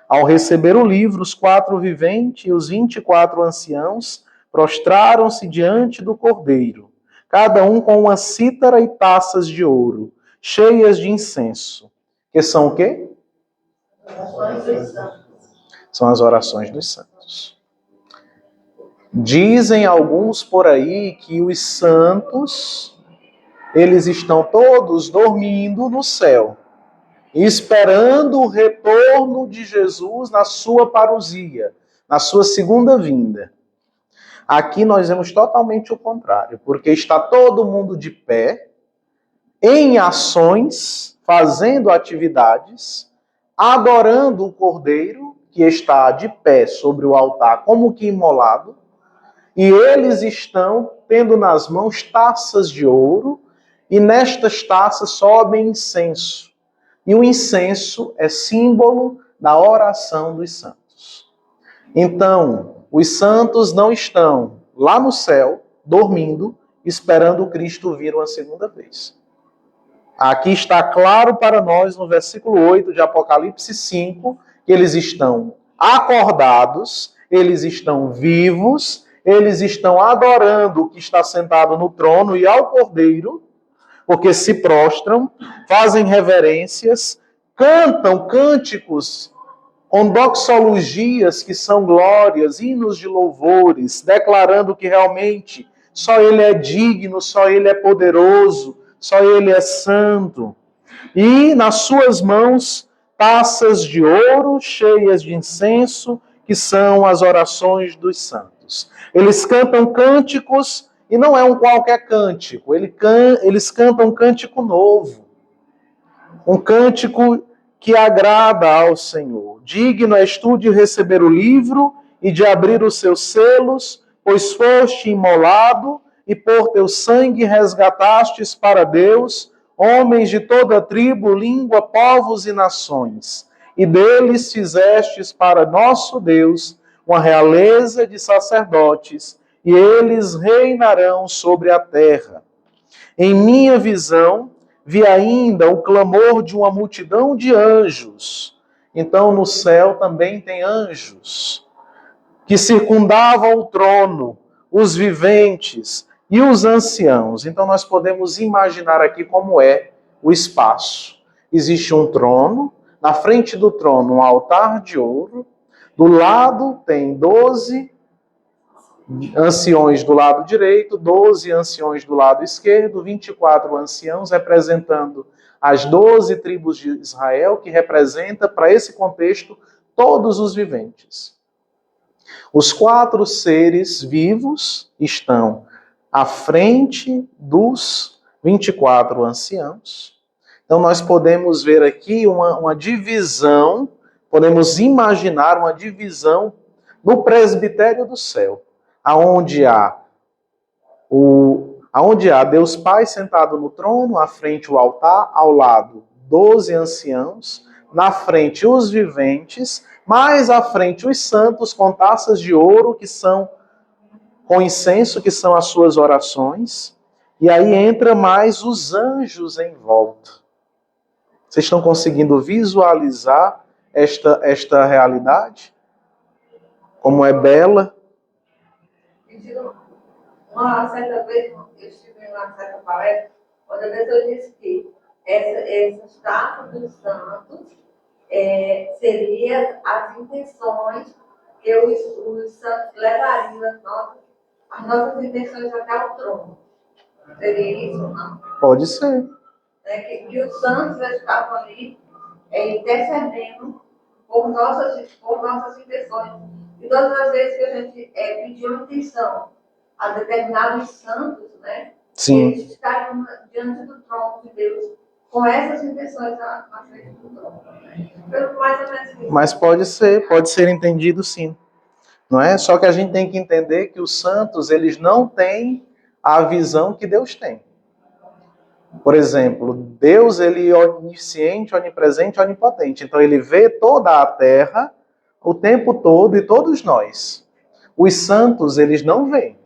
Speaker 2: Ao receber o livro, os 4 viventes e os 24 anciãos prostraram-se diante do Cordeiro, cada um com uma cítara e taças de ouro, cheias de incenso. Que são o quê? São as orações dos santos. Dizem alguns por aí que os santos, eles estão todos dormindo no céu, esperando o retorno de Jesus na sua parousia, na sua segunda vinda. Aqui nós vemos totalmente o contrário, porque está todo mundo de pé, em ações, fazendo atividades, adorando o Cordeiro, que está de pé sobre o altar, como que imolado, e eles estão tendo nas mãos taças de ouro, e nestas taças sobe incenso. E o incenso é símbolo da oração dos santos. Então, os santos não estão lá no céu, dormindo, esperando Cristo vir uma segunda vez. Aqui está claro para nós, no versículo 8 de Apocalipse 5, que eles estão acordados, eles estão vivos, eles estão adorando o que está sentado no trono e ao Cordeiro, porque se prostram, fazem reverências, cantam cânticos com doxologias, que são glórias, hinos de louvores, declarando que realmente só Ele é digno, só Ele é poderoso, só Ele é santo. E nas suas mãos, taças de ouro cheias de incenso, que são as orações dos santos. Eles cantam cânticos, e não é um qualquer cântico, eles cantam um cântico novo, um cântico que agrada ao Senhor. Digno és tu de receber o livro e de abrir os seus selos, pois foste imolado e por teu sangue resgatastes para Deus homens de toda tribo, língua, povos e nações. E deles fizestes para nosso Deus uma realeza de sacerdotes, e eles reinarão sobre a terra. Em minha visão, vi ainda o clamor de uma multidão de anjos. Então, no céu também tem anjos que circundavam o trono, os viventes e os anciãos. Então, nós podemos imaginar aqui como é o espaço. Existe um trono, na frente do trono um altar de ouro, do lado tem 12 anciões do lado direito, 12 anciões do lado esquerdo, 24 anciãos representando as 12 tribos de Israel, que representa, para esse contexto, todos os viventes. Os 4 seres vivos estão à frente dos 24 anciãos. Então nós podemos ver aqui uma divisão, podemos imaginar uma divisão no presbitério do céu, aonde há Deus Pai sentado no trono, à frente o altar, ao lado 12 anciãos, na frente os viventes, mais à frente os santos com taças de ouro, que são com incenso, que são as suas orações, e aí entra mais os anjos em volta. Vocês estão conseguindo visualizar esta realidade? Como é bela?
Speaker 9: Uma certa vez, eu estive em uma certa palestra, outra vez eu disse que essas taças dos santos seriam as intenções que os santos levariam as nossas intenções até o trono. Seria isso, não?
Speaker 2: Pode ser.
Speaker 9: Que os santos estavam ali intercedendo por nossas intenções. E todas as vezes que a gente pediu intenção a determinados santos, né?
Speaker 2: Sim.
Speaker 9: Eles estariam diante do trono de Deus com essas intenções à frente do trono. Mais ou menos isso.
Speaker 2: Mas pode ser entendido sim. Não é? Só que a gente tem que entender que os santos, eles não têm a visão que Deus tem. Por exemplo, Deus, ele é onisciente, onipresente, onipotente. Então ele vê toda a terra o tempo todo e todos nós. Os santos, eles não veem.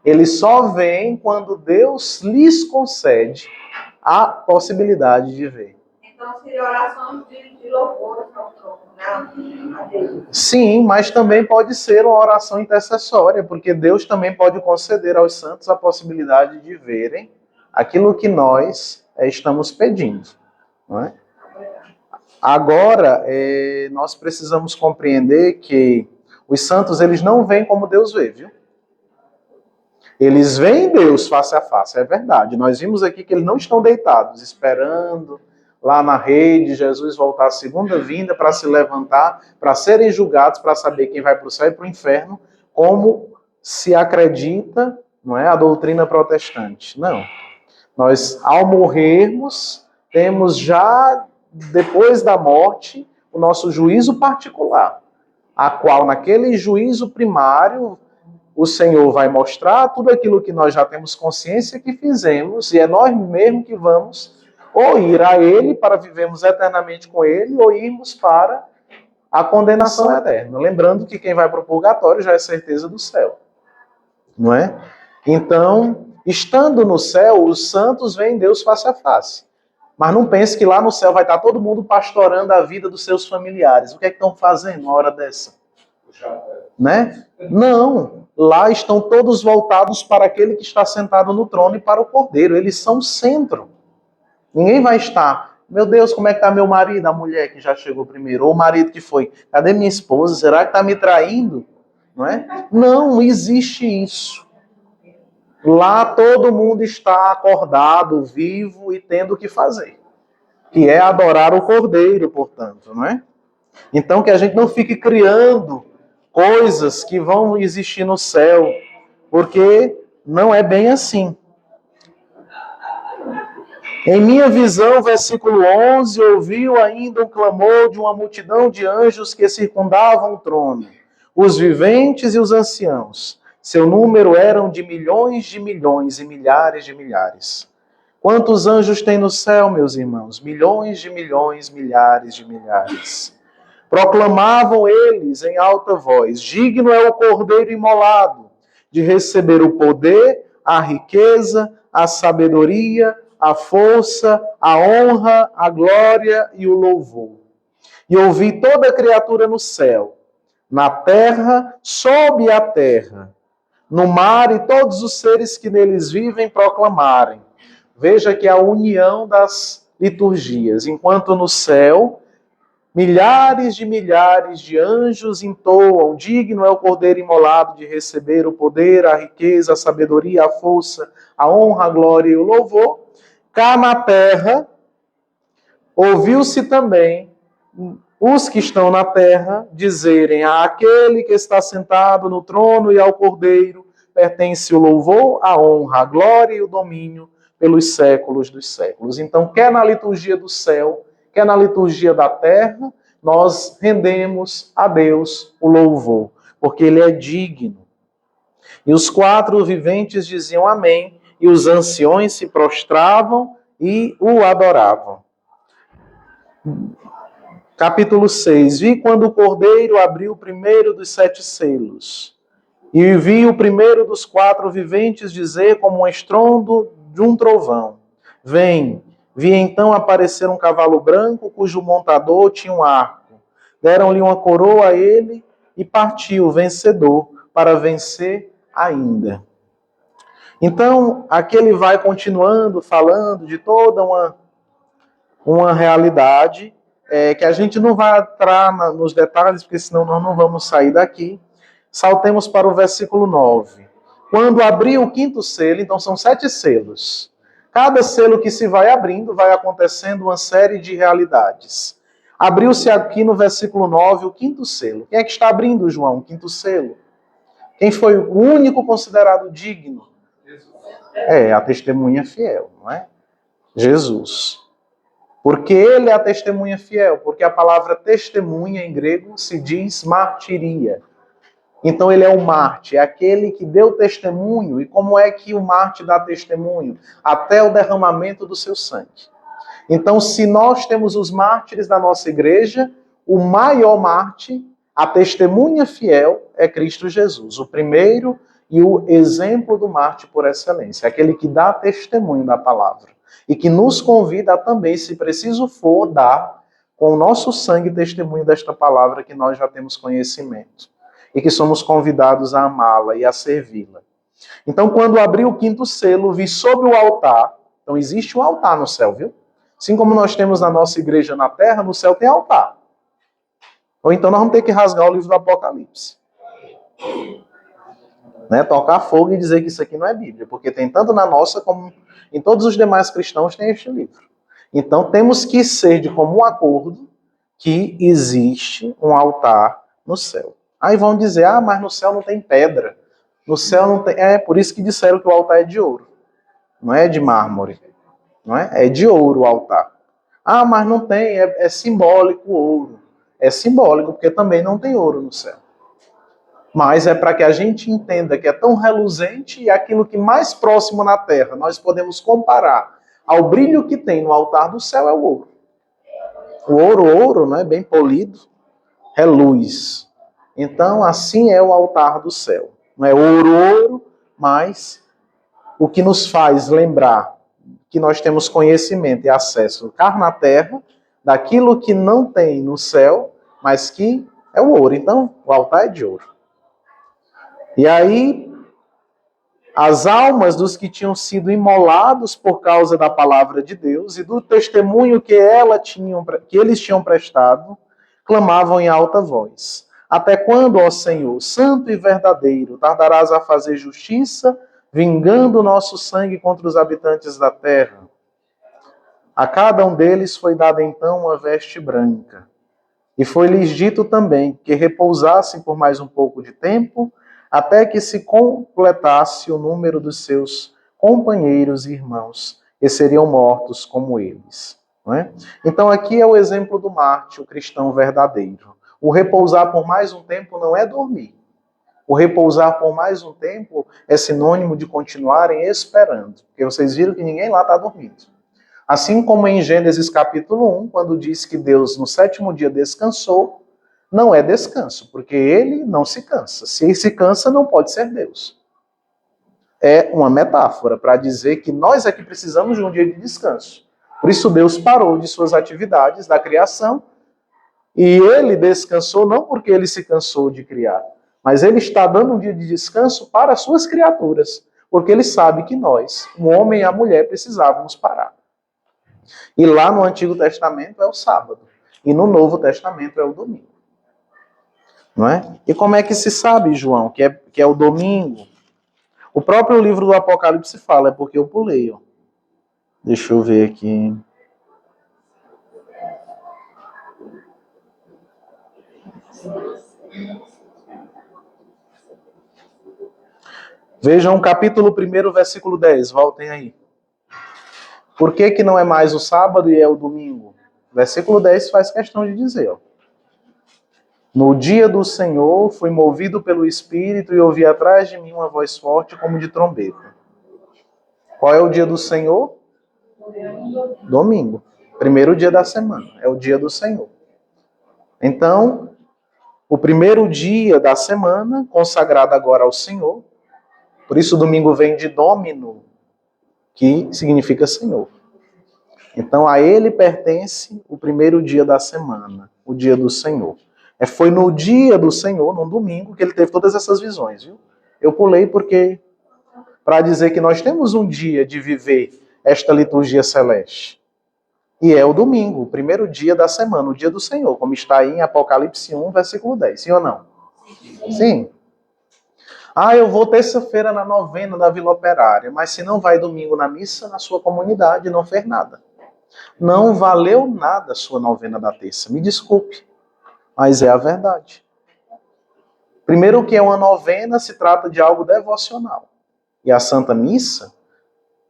Speaker 2: Eles só veem quando Deus lhes concede a possibilidade de ver.
Speaker 9: Então seria oração de louvor ao trono, né? A Deus.
Speaker 2: Sim, mas também pode ser uma oração intercessória, porque Deus também pode conceder aos santos a possibilidade de verem aquilo que nós estamos pedindo. Não é? Agora, nós precisamos compreender que os santos, eles não veem como Deus vê, viu? Eles veem Deus face a face, é verdade. Nós vimos aqui que eles não estão deitados, esperando lá na rede Jesus voltar à segunda vinda para se levantar, para serem julgados, para saber quem vai para o céu e para o inferno, como se acredita, não é, a doutrina protestante. Não. Nós, ao morrermos, temos já, depois da morte, o nosso juízo particular, a qual, naquele juízo primário, o Senhor vai mostrar tudo aquilo que nós já temos consciência que fizemos, e é nós mesmos que vamos ou ir a Ele para vivermos eternamente com Ele, ou irmos para a condenação eterna. Lembrando que quem vai para o purgatório já é certeza do céu. Não é? Então, estando no céu, os santos veem Deus face a face. Mas não pense que lá no céu vai estar todo mundo pastorando a vida dos seus familiares. O que é que estão fazendo na hora dessa? Né? Não. Lá estão todos voltados para aquele que está sentado no trono e para o Cordeiro. Eles são o centro. Ninguém vai estar, meu Deus, como é que está meu marido? A mulher que já chegou primeiro. Ou o marido que foi. Cadê minha esposa? Será que está me traindo? Não é? Não existe isso. Lá todo mundo está acordado, vivo e tendo o que fazer. Que é adorar o Cordeiro, portanto, não é? Então que a gente não fique criando coisas que vão existir no céu, porque não é bem assim. Em minha visão, versículo 11, ouviu ainda um clamor de uma multidão de anjos que circundavam o trono, os viventes e os anciãos. Seu número eram de milhões e milhares de milhares. Quantos anjos tem no céu, meus irmãos? Milhões, milhares de milhares. Proclamavam eles em alta voz: digno é o Cordeiro imolado de receber o poder, a riqueza, a sabedoria, a força, a honra, a glória e o louvor. E ouvi toda criatura no céu, na terra, sob a terra, no mar e todos os seres que neles vivem proclamarem. Veja que a união das liturgias. Enquanto no céu, milhares de anjos entoam: digno é o Cordeiro imolado de receber o poder, a riqueza, a sabedoria, a força, a honra, a glória e o louvor. Cá na terra, ouviu-se também os que estão na terra dizerem: àquele que está sentado no trono e ao Cordeiro pertence o louvor, a honra, a glória e o domínio pelos séculos dos séculos. Então, quer na liturgia do céu, quer na liturgia da terra, nós rendemos a Deus o louvor, porque Ele é digno. E os quatro viventes diziam amém, e os anciões se prostravam e o adoravam. Capítulo 6. Vi quando o Cordeiro abriu o primeiro dos 7 selos. E vi o primeiro dos 4 viventes dizer como um estrondo de um trovão: vem. Vi então aparecer um cavalo branco, cujo montador tinha um arco. Deram-lhe uma coroa a ele e partiu vencedor para vencer ainda. Então, aqui ele vai continuando falando de toda uma realidade que a gente não vai entrar nos detalhes, porque senão nós não vamos sair daqui. Saltemos para o versículo 9. Quando abriu o 5º selo, então são 7 selos. Cada selo que se vai abrindo, vai acontecendo uma série de realidades. Abriu-se aqui no versículo 9 o 5º selo. Quem é que está abrindo, João, o 5º selo? Quem foi o único considerado digno? É a testemunha fiel, não é? Jesus. Porque ele é a testemunha fiel, porque a palavra testemunha em grego se diz martiria. Então ele é o mártir, é aquele que deu testemunho. E como é que o mártir dá testemunho? Até o derramamento do seu sangue. Então, se nós temos os mártires da nossa igreja, o maior mártir, a testemunha fiel, é Cristo Jesus. O primeiro e o exemplo do mártir por excelência. Aquele que dá testemunho da palavra. E que nos convida a também, se preciso for, dar com o nosso sangue testemunho desta palavra que nós já temos conhecimento. E que somos convidados a amá-la e a servi-la. Então, quando abri o 5º selo, vi sobre o altar. Então, existe um altar no céu, viu? Assim como nós temos na nossa igreja na terra, no céu tem altar. Ou então nós vamos ter que rasgar o livro do Apocalipse. Né? Tocar fogo e dizer que isso aqui não é Bíblia. Porque tem tanto na nossa como em todos os demais cristãos tem este livro. Então, temos que ser de comum acordo que existe um altar no céu. Aí vão dizer, mas no céu não tem pedra. No céu não tem... É por isso que disseram que o altar é de ouro. não é de mármore, não é? É de ouro o altar. Ah, mas não tem, é simbólico o ouro. É simbólico porque também não tem ouro no céu. Mas é para que a gente entenda que é tão reluzente e aquilo que mais próximo na terra nós podemos comparar ao brilho que tem no altar do céu é o ouro. O ouro, não é bem polido, reluz. Então, assim é o altar do céu. Não é ouro, mas o que nos faz lembrar que nós temos conhecimento e acesso cá na terra daquilo que não tem no céu, mas que é o ouro. Então, o altar é de ouro. E aí, as almas dos que tinham sido imolados por causa da palavra de Deus e do testemunho que eles tinham prestado, clamavam em alta voz: Até quando, ó Senhor, santo e verdadeiro, tardarás a fazer justiça, vingando o nosso sangue contra os habitantes da terra? A cada um deles foi dada então uma veste branca. E foi-lhes dito também que repousassem por mais um pouco de tempo, até que se completasse o número dos seus companheiros e irmãos, que seriam mortos como eles. Não é? Então aqui é o exemplo do mártir, o cristão verdadeiro. O repousar por mais um tempo não é dormir. O repousar por mais um tempo é sinônimo de continuarem esperando. Porque vocês viram que ninguém lá está dormindo. Assim como em Gênesis capítulo 1, quando diz que Deus no 7º dia descansou, não é descanso, porque ele não se cansa. Se ele se cansa, não pode ser Deus. É uma metáfora para dizer que nós é que precisamos de um dia de descanso. Por isso Deus parou de suas atividades da criação e ele descansou não porque ele se cansou de criar, mas ele está dando um dia de descanso para as suas criaturas, porque ele sabe que nós, o homem e a mulher, precisávamos parar. E lá no Antigo Testamento é o sábado, e no Novo Testamento é o domingo. Não é? E como é que se sabe, João, que é o domingo? O próprio livro do Apocalipse fala, é porque eu pulei. Ó. Deixa eu ver aqui. Vejam o capítulo 1, versículo 10, voltem aí. Por que não é mais o sábado e é o domingo? Versículo 10 faz questão de dizer, ó. No dia do Senhor, fui movido pelo Espírito e ouvi atrás de mim uma voz forte como de trombeta. Qual é o dia do Senhor? Domingo. Primeiro dia da semana. É o dia do Senhor. Então, o primeiro dia da semana, consagrado agora ao Senhor. Por isso, domingo vem de Domino, que significa Senhor. Então, a ele pertence o primeiro dia da semana, o dia do Senhor. Foi no dia do Senhor, no domingo, que ele teve todas essas visões, viu? Eu pulei porque, para dizer que nós temos um dia de viver esta liturgia celeste. E é o domingo, o primeiro dia da semana, o dia do Senhor, como está aí em Apocalipse 1, versículo 10. Sim ou não? Sim. Ah, eu vou terça-feira na novena da Vila Operária, mas se não vai domingo na missa, na sua comunidade, não fez nada. Não valeu nada a sua novena da terça, me desculpe. Mas é a verdade. Primeiro, o que é uma novena se trata de algo devocional. E a Santa Missa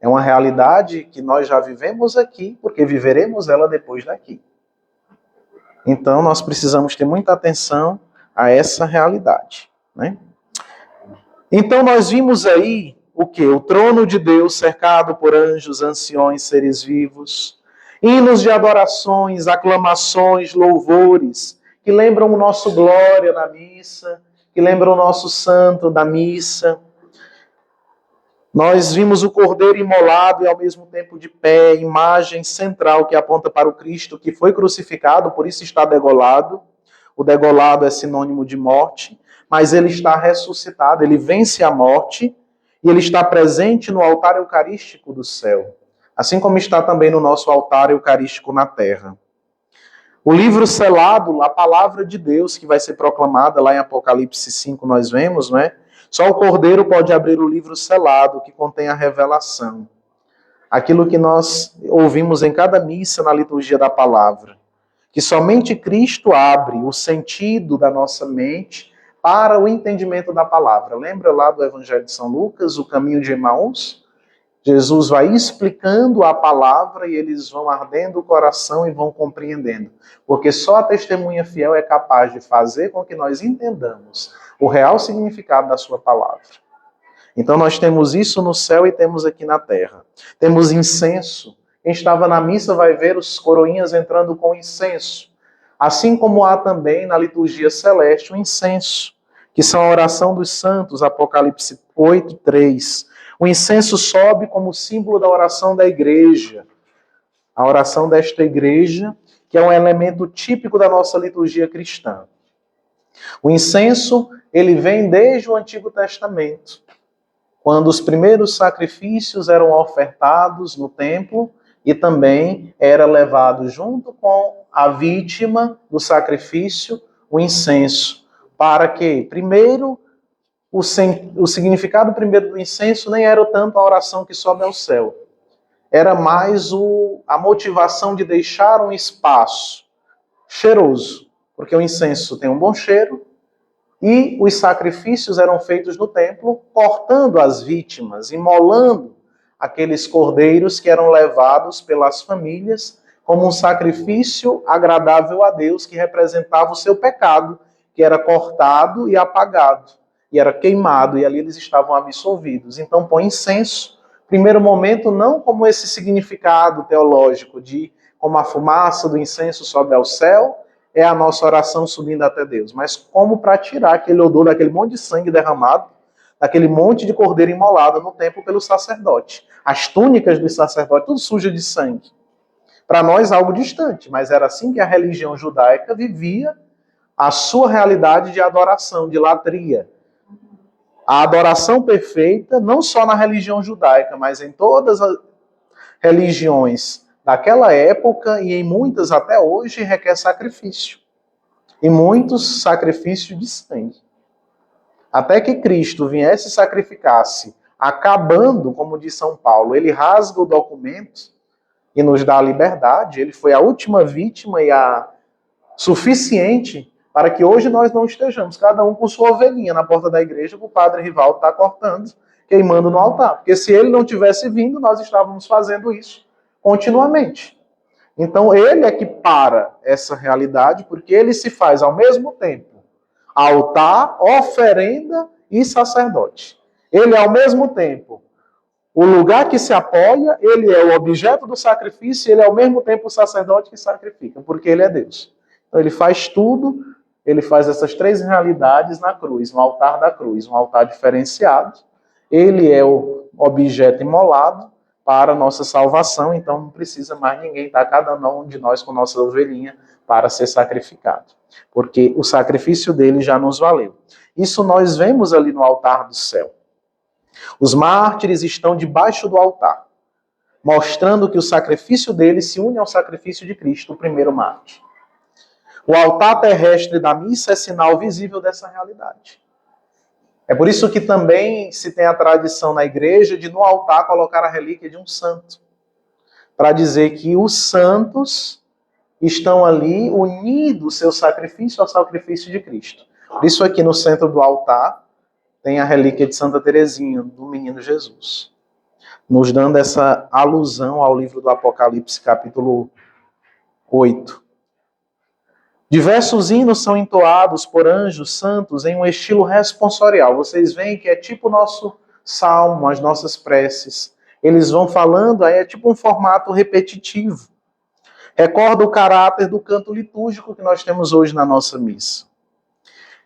Speaker 2: é uma realidade que nós já vivemos aqui, porque viveremos ela depois daqui. Então, nós precisamos ter muita atenção a essa realidade. Né? Então, nós vimos aí o quê? O trono de Deus cercado por anjos, anciões, seres vivos, hinos de adorações, aclamações, louvores, que lembram o nosso glória na missa, que lembram o nosso santo da missa. Nós vimos o Cordeiro imolado e ao mesmo tempo de pé, imagem central que aponta para o Cristo que foi crucificado, por isso está degolado. O degolado é sinônimo de morte, mas ele está ressuscitado, ele vence a morte e ele está presente no altar eucarístico do céu, assim como está também no nosso altar eucarístico na terra. O livro selado, a palavra de Deus que vai ser proclamada lá em Apocalipse 5, nós vemos, não é? Só o Cordeiro pode abrir o livro selado que contém a revelação. Aquilo que nós ouvimos em cada missa na liturgia da palavra. Que somente Cristo abre o sentido da nossa mente para o entendimento da palavra. Lembra lá do Evangelho de São Lucas, o caminho de Emaús? Jesus vai explicando a palavra e eles vão ardendo o coração e vão compreendendo. Porque só a testemunha fiel é capaz de fazer com que nós entendamos o real significado da sua palavra. Então nós temos isso no céu e temos aqui na terra. Temos incenso. Quem estava na missa vai ver os coroinhas entrando com incenso. Assim como há também na liturgia celeste o incenso, que são a oração dos santos, Apocalipse 8:3. O incenso sobe como símbolo da oração da igreja. A oração desta igreja, que é um elemento típico da nossa liturgia cristã. O incenso, ele vem desde o Antigo Testamento, quando os primeiros sacrifícios eram ofertados no templo e também era levado junto com a vítima do sacrifício o incenso, para que, primeiro, o significado primeiro do incenso nem era tanto a oração que sobe ao céu. Era mais a motivação de deixar um espaço cheiroso, porque o incenso tem um bom cheiro e os sacrifícios eram feitos no templo, cortando as vítimas, imolando aqueles cordeiros que eram levados pelas famílias como um sacrifício agradável a Deus, que representava o seu pecado, que era cortado e apagado. E era queimado, e ali eles estavam absolvidos. Então põe incenso, primeiro momento, não como esse significado teológico de como a fumaça do incenso sobe ao céu, é a nossa oração subindo até Deus, mas como para tirar aquele odor daquele monte de sangue derramado, daquele monte de cordeiro imolado no templo pelo sacerdote. As túnicas dos sacerdotes, tudo sujo de sangue. Para nós, algo distante, mas era assim que a religião judaica vivia a sua realidade de adoração, de latria. A adoração perfeita, não só na religião judaica, mas em todas as religiões daquela época e em muitas até hoje, requer sacrifício. E muitos sacrifícios de sangue. Até que Cristo viesse e sacrificasse, acabando, como diz São Paulo, ele rasga o documento e nos dá a liberdade. Ele foi a última vítima e a suficiente para que hoje nós não estejamos, cada um com sua ovelhinha na porta da igreja, que o padre Rivaldo está cortando, queimando no altar. Porque se ele não tivesse vindo, nós estávamos fazendo isso continuamente. Então ele é que para essa realidade, porque ele se faz ao mesmo tempo altar, oferenda e sacerdote. Ele é ao mesmo tempo o lugar que se apoia, ele é o objeto do sacrifício, ele é ao mesmo tempo o sacerdote que sacrifica, porque ele é Deus. Então ele faz tudo. Ele faz essas três realidades na cruz, no altar da cruz, um altar diferenciado. Ele é o objeto imolado para a nossa salvação, então não precisa mais ninguém estar, cada um de nós com nossa ovelhinha, para ser sacrificado. Porque o sacrifício dele já nos valeu. Isso nós vemos ali no altar do céu. Os mártires estão debaixo do altar, mostrando que o sacrifício deles se une ao sacrifício de Cristo, o primeiro mártir. O altar terrestre da missa é sinal visível dessa realidade. É por isso que também se tem a tradição na igreja de no altar colocar a relíquia de um santo, para dizer que os santos estão ali unindo o seu sacrifício ao sacrifício de Cristo. Por isso aqui no centro do altar tem a relíquia de Santa Teresinha, do Menino Jesus, nos dando essa alusão ao livro do Apocalipse, capítulo 8. Diversos hinos são entoados por anjos santos em um estilo responsorial. Vocês veem que é tipo o nosso salmo, as nossas preces. Eles vão falando, aí é tipo um formato repetitivo. Recorda o caráter do canto litúrgico que nós temos hoje na nossa missa.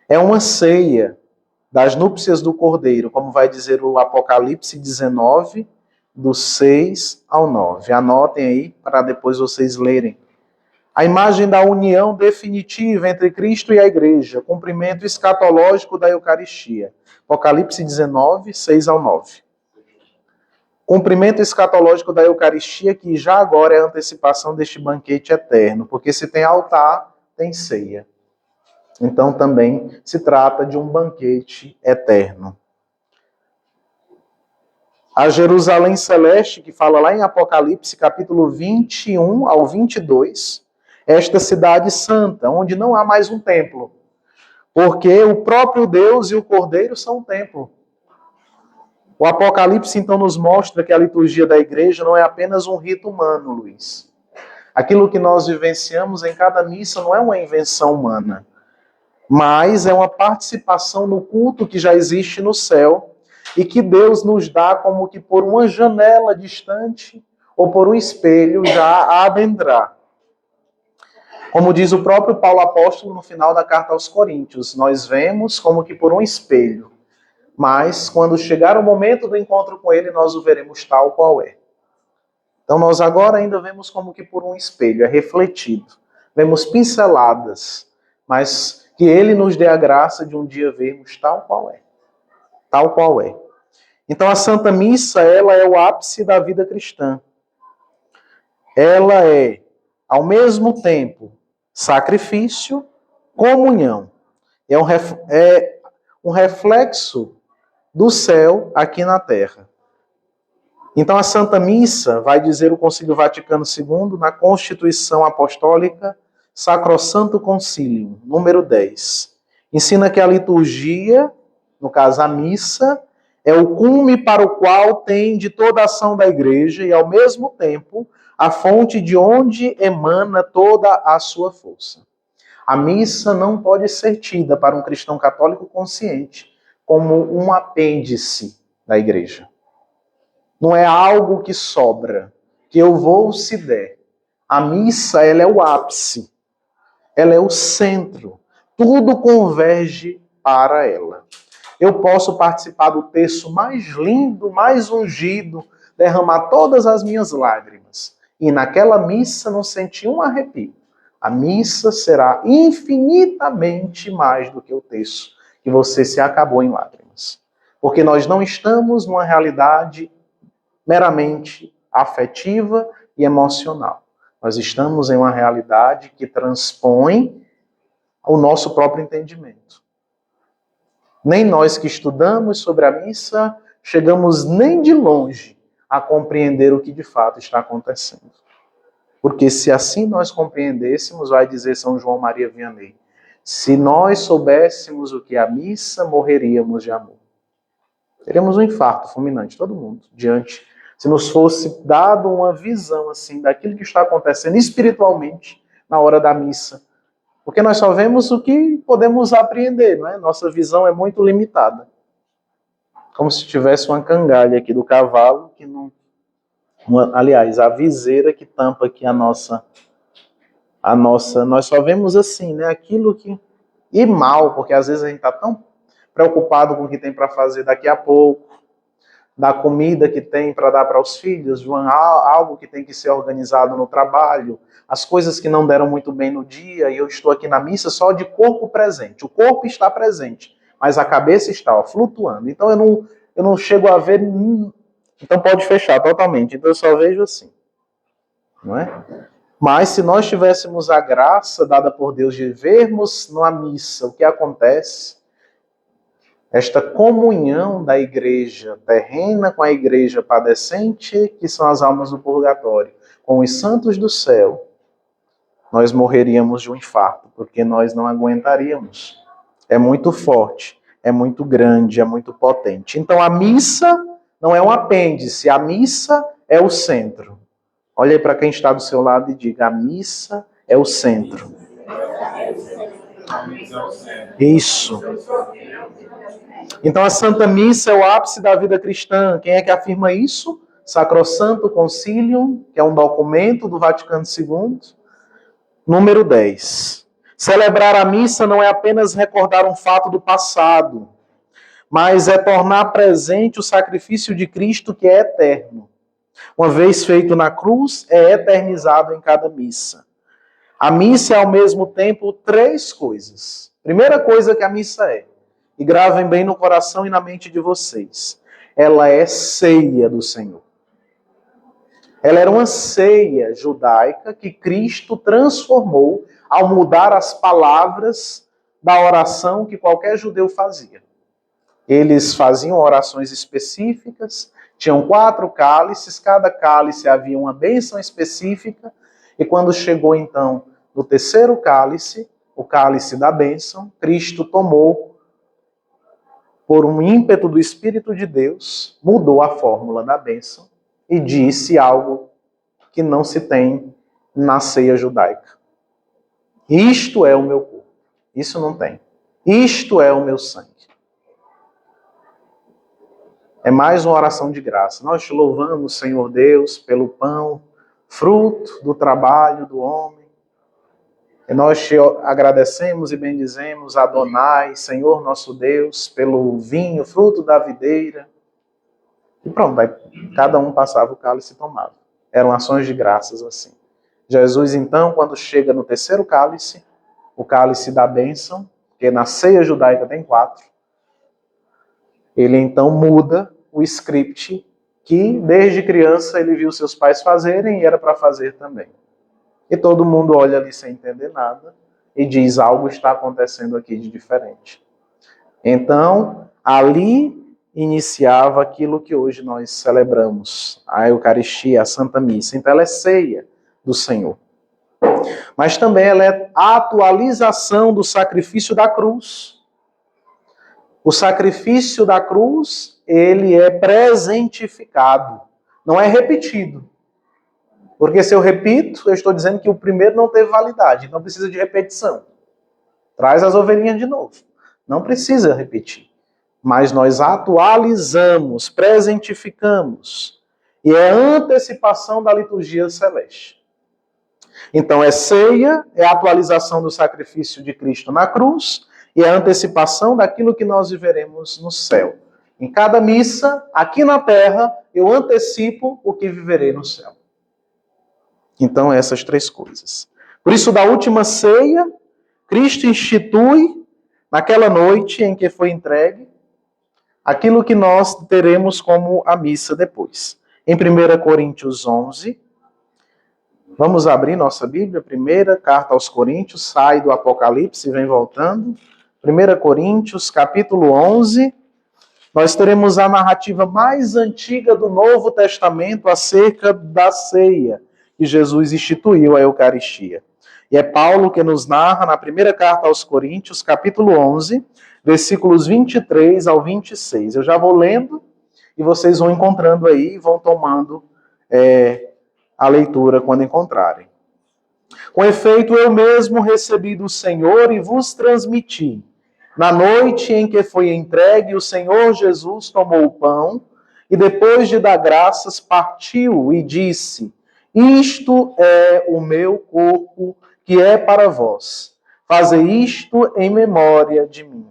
Speaker 2: É uma ceia das núpcias do Cordeiro, como vai dizer o Apocalipse 19, do 6 ao 9. Anotem aí para depois vocês lerem. A imagem da união definitiva entre Cristo e a igreja, cumprimento escatológico da Eucaristia. Apocalipse 19, 6 ao 9. Cumprimento escatológico da Eucaristia, que já agora é a antecipação deste banquete eterno, porque se tem altar, tem ceia. Então também se trata de um banquete eterno. A Jerusalém Celeste, que fala lá em Apocalipse, capítulo 21 ao 22, esta cidade santa, onde não há mais um templo, porque o próprio Deus e o Cordeiro são um templo. O Apocalipse, então, nos mostra que a liturgia da igreja não é apenas um rito humano, Luiz. Aquilo que nós vivenciamos em cada missa não é uma invenção humana, mas é uma participação no culto que já existe no céu e que Deus nos dá como que por uma janela distante ou por um espelho já a adentrar. Como diz o próprio Paulo Apóstolo no final da carta aos Coríntios, nós vemos como que por um espelho, mas quando chegar o momento do encontro com ele, nós o veremos tal qual é. Então nós agora ainda vemos como que por um espelho, é refletido. Vemos pinceladas, mas que ele nos dê a graça de um dia vermos tal qual é. Tal qual é. Então a Santa Missa, ela é o ápice da vida cristã. Ela é, ao mesmo tempo, sacrifício, comunhão. É um reflexo do céu aqui na terra. Então a Santa Missa, vai dizer o Concílio Vaticano II, na Constituição Apostólica Sacrosanto Concilium, número 10. Ensina que a liturgia, no caso a missa, é o cume para o qual tende toda a ação da igreja e, ao mesmo tempo, a fonte de onde emana toda a sua força. A missa não pode ser tida para um cristão católico consciente como um apêndice da igreja. Não é algo que sobra, que eu vou se der. A missa, ela é o ápice. Ela é o centro. Tudo converge para ela. Eu posso participar do terço mais lindo, mais ungido, derramar todas as minhas lágrimas. E naquela missa não sentir um arrepio. A missa será infinitamente mais do que o terço que você se acabou em lágrimas. Porque nós não estamos numa realidade meramente afetiva e emocional. Nós estamos em uma realidade que transpõe o nosso próprio entendimento. Nem nós que estudamos sobre a missa chegamos nem de longe a compreender o que de fato está acontecendo. Porque se assim nós compreendêssemos, vai dizer São João Maria Vianney, se nós soubéssemos o que é a missa, morreríamos de amor. Teríamos um infarto fulminante, todo mundo, diante. Se nos fosse dado uma visão assim daquilo que está acontecendo espiritualmente na hora da missa. Porque nós só vemos o que podemos apreender, não é? Nossa visão é muito limitada. Como se tivesse uma cangalha aqui do cavalo, que não... aliás, a viseira que tampa aqui a nossa... Nós só vemos assim, né? Aquilo que... E mal, porque às vezes a gente está tão preocupado com o que tem para fazer daqui a pouco, da comida que tem para dar para os filhos, algo que tem que ser organizado no trabalho, as coisas que não deram muito bem no dia, e eu estou aqui na missa só de corpo presente. O corpo está presente, mas a cabeça está flutuando. Então eu não chego a ver... Então pode fechar totalmente. Então eu só vejo assim. Não é? Mas se nós tivéssemos a graça dada por Deus de vermos na missa o que acontece, esta comunhão da igreja terrena com a igreja padecente, que são as almas do purgatório, com os santos do céu, nós morreríamos de um infarto, porque nós não aguentaríamos. É muito forte, é muito grande, é muito potente. Então a missa não é um apêndice, a missa é o centro. Olha aí para quem está do seu lado e diga, a missa é o centro. Isso. Então a Santa Missa é o ápice da vida cristã. Quem é que afirma isso? Sacrosanto Concilium, que é um documento do Vaticano II, número 10. Celebrar a missa não é apenas recordar um fato do passado, mas é tornar presente o sacrifício de Cristo que é eterno. Uma vez feito na cruz, é eternizado em cada missa. A missa é ao mesmo tempo 3 coisas. Primeira coisa que a missa é, e gravem bem no coração e na mente de vocês, ela é ceia do Senhor. Ela era uma ceia judaica que Cristo transformou ao mudar as palavras da oração que qualquer judeu fazia. Eles faziam orações específicas, tinham 4 cálices, cada cálice havia uma bênção específica, e quando chegou então no terceiro cálice, o cálice da bênção, Cristo tomou por um ímpeto do Espírito de Deus, mudou a fórmula da bênção e disse algo que não se tem na ceia judaica. Isto é o meu corpo. Isso não tem. Isto é o meu sangue. É mais uma oração de graça. Nós te louvamos, Senhor Deus, pelo pão, fruto do trabalho do homem. E nós te agradecemos e bendizemos, Adonai, Senhor nosso Deus, pelo vinho, fruto da videira. E pronto, aí cada um passava o cálice e tomava. Eram ações de graças assim. Jesus, então, quando chega no terceiro cálice, o cálice da bênção, porque na ceia judaica tem 4, ele então muda o script que desde criança ele viu seus pais fazerem e era para fazer também. E todo mundo olha ali sem entender nada e diz, algo está acontecendo aqui de diferente. Então, ali iniciava aquilo que hoje nós celebramos, a Eucaristia, a Santa Missa. Então ela é ceia do Senhor. Mas também ela é a atualização do sacrifício da cruz. O sacrifício da cruz, ele é presentificado, não é repetido. Porque se eu repito, eu estou dizendo que o primeiro não teve validade, não precisa de repetição. Traz as ovelhinhas de novo. Não precisa repetir. Mas nós atualizamos, presentificamos. E é a antecipação da liturgia celeste. Então é ceia, é a atualização do sacrifício de Cristo na cruz, e é a antecipação daquilo que nós viveremos no céu. Em cada missa, aqui na terra, eu antecipo o que viverei no céu. Então, essas 3 coisas. Por isso, da última ceia, Cristo institui, naquela noite em que foi entregue, aquilo que nós teremos como a missa depois. Em 1 Coríntios 11, vamos abrir nossa Bíblia, primeira carta aos Coríntios, sai do Apocalipse e vem voltando. 1 Coríntios, capítulo 11, nós teremos a narrativa mais antiga do Novo Testamento acerca da ceia, que Jesus instituiu a Eucaristia. E é Paulo que nos narra na primeira carta aos Coríntios, capítulo 11, versículos 23 ao 26. Eu já vou lendo e vocês vão encontrando aí e vão tomando a leitura quando encontrarem. Com efeito, eu mesmo recebi do Senhor e vos transmiti. Na noite em que foi entregue, o Senhor Jesus tomou o pão e depois de dar graças, partiu e disse: isto é o meu corpo, que é para vós. Fazei isto em memória de mim.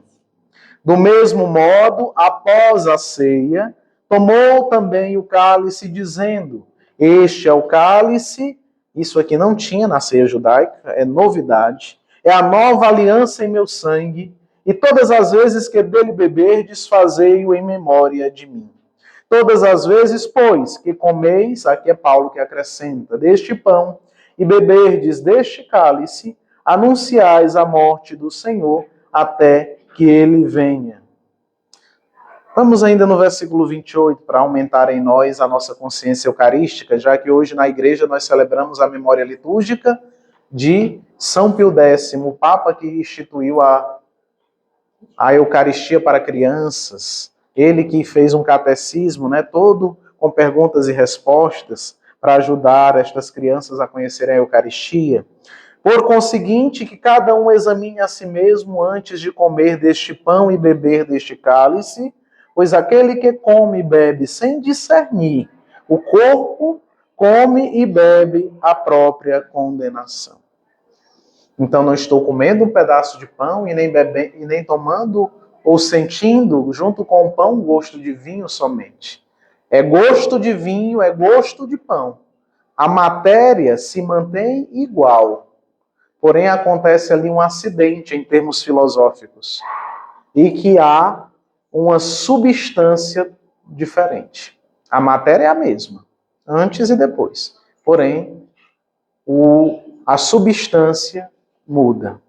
Speaker 2: Do mesmo modo, após a ceia, tomou também o cálice, dizendo: este é o cálice, isso aqui não tinha na ceia judaica, é novidade, é a nova aliança em meu sangue, e todas as vezes que dele beberdes, fazei-o em memória de mim. Todas as vezes, pois, que comeis, aqui é Paulo que acrescenta, deste pão, e beberdes deste cálice, anunciais a morte do Senhor, até que ele venha. Vamos ainda no versículo 28, para aumentar em nós a nossa consciência eucarística, já que hoje na igreja nós celebramos a memória litúrgica de São Pio X, o Papa que instituiu a Eucaristia para crianças. Ele que fez um catecismo, todo com perguntas e respostas, para ajudar estas crianças a conhecerem a Eucaristia. Por conseguinte, que cada um examine a si mesmo antes de comer deste pão e beber deste cálice, pois aquele que come e bebe sem discernir o corpo, come e bebe a própria condenação. Então não estou comendo um pedaço de pão e nem tomando ou sentindo, junto com o pão, gosto de vinho somente. É gosto de vinho, é gosto de pão. A matéria se mantém igual, porém acontece ali um acidente em termos filosóficos, e que há uma substância diferente. A matéria é a mesma, antes e depois. Porém, a substância muda.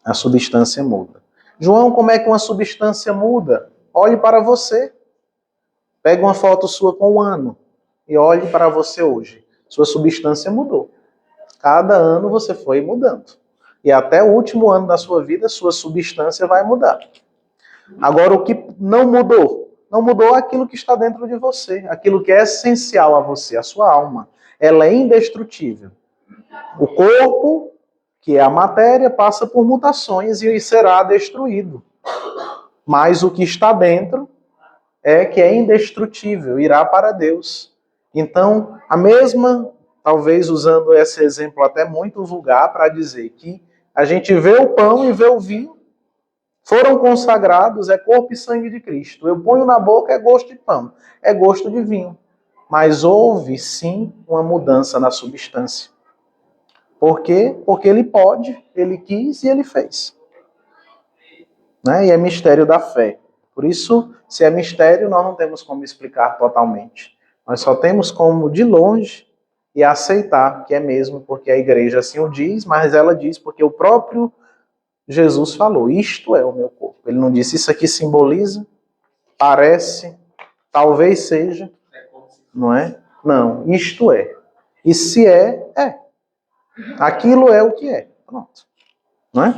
Speaker 2: A substância muda. João, como é que uma substância muda? Olhe para você. Pegue uma foto sua com um ano e olhe para você hoje. Sua substância mudou. Cada ano você foi mudando. E até o último ano da sua vida, sua substância vai mudar. Agora, o que não mudou? Não mudou aquilo que está dentro de você, aquilo que é essencial a você, a sua alma. Ela é indestrutível. O corpo, que é a matéria, passa por mutações e será destruído. Mas o que está dentro é que é indestrutível, irá para Deus. Então, a mesma, talvez usando esse exemplo até muito vulgar para dizer que a gente vê o pão e vê o vinho, foram consagrados, é corpo e sangue de Cristo. Eu ponho na boca, é gosto de pão, é gosto de vinho. Mas houve, sim, uma mudança na substância. Por quê? Porque ele pode, ele quis e ele fez. Né? E é mistério da fé. Por isso, se é mistério, nós não temos como explicar totalmente. Nós só temos como, de longe, e aceitar que é mesmo, porque a igreja assim o diz, mas ela diz porque o próprio Jesus falou, isto é o meu corpo. Ele não disse, isso aqui simboliza, parece, talvez seja, não é? Não, isto é. E se é, é. Aquilo é o que é. Pronto. Não é?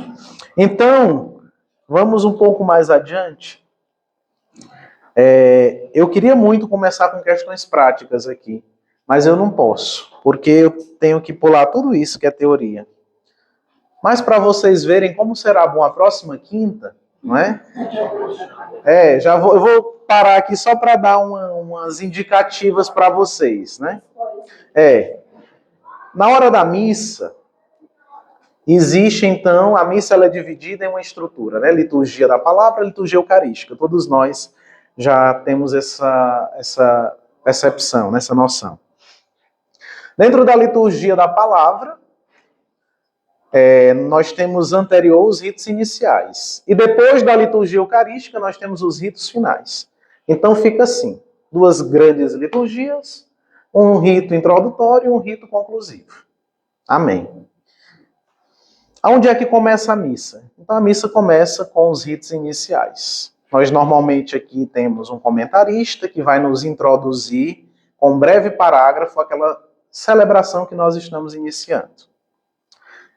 Speaker 2: Então, vamos um pouco mais adiante. Eu queria muito começar com questões práticas aqui, mas eu não posso, porque eu tenho que pular tudo isso que é teoria. Mas para vocês verem como será bom a próxima quinta, não é? Eu vou parar aqui só para dar umas indicativas para vocês, né? Na hora da missa, existe então, a missa ela é dividida em uma estrutura, né? Liturgia da palavra, liturgia eucarística. Todos nós já temos essa percepção, essa noção. Dentro da liturgia da palavra, nós temos anterior os ritos iniciais. E depois da liturgia eucarística, nós temos os ritos finais. Então fica assim, 2 grandes liturgias, um rito introdutório e um rito conclusivo. Amém. Aonde é que começa a missa? Então a missa começa com os ritos iniciais. Nós normalmente aqui temos um comentarista que vai nos introduzir com um breve parágrafo aquela celebração que nós estamos iniciando.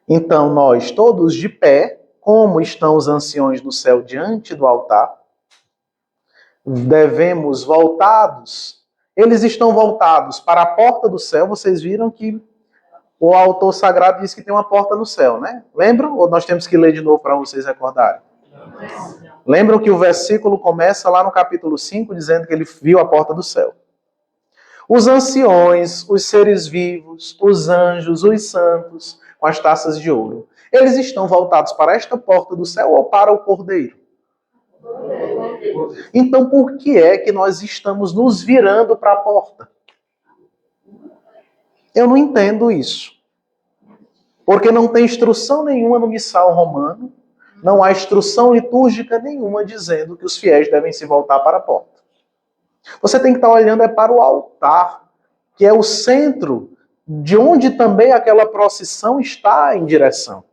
Speaker 2: Então nós todos de pé, como estão os anciões do céu diante do altar, devemos voltados, eles estão voltados para a porta do céu, vocês viram que o autor sagrado diz que tem uma porta no céu, né? Lembram? Ou nós temos que ler de novo para vocês recordarem? Lembram que o versículo começa lá no capítulo 5, dizendo que ele viu a porta do céu. Os anciões, os seres vivos, os anjos, os santos, com as taças de ouro, eles estão voltados para esta porta do céu ou para o Cordeiro? Então, por que é que nós estamos nos virando para a porta? Eu não entendo isso. Porque não tem instrução nenhuma no missal romano, não há instrução litúrgica nenhuma dizendo que os fiéis devem se voltar para a porta. Você tem que estar olhando para o altar, que é o centro de onde também aquela procissão está em direção.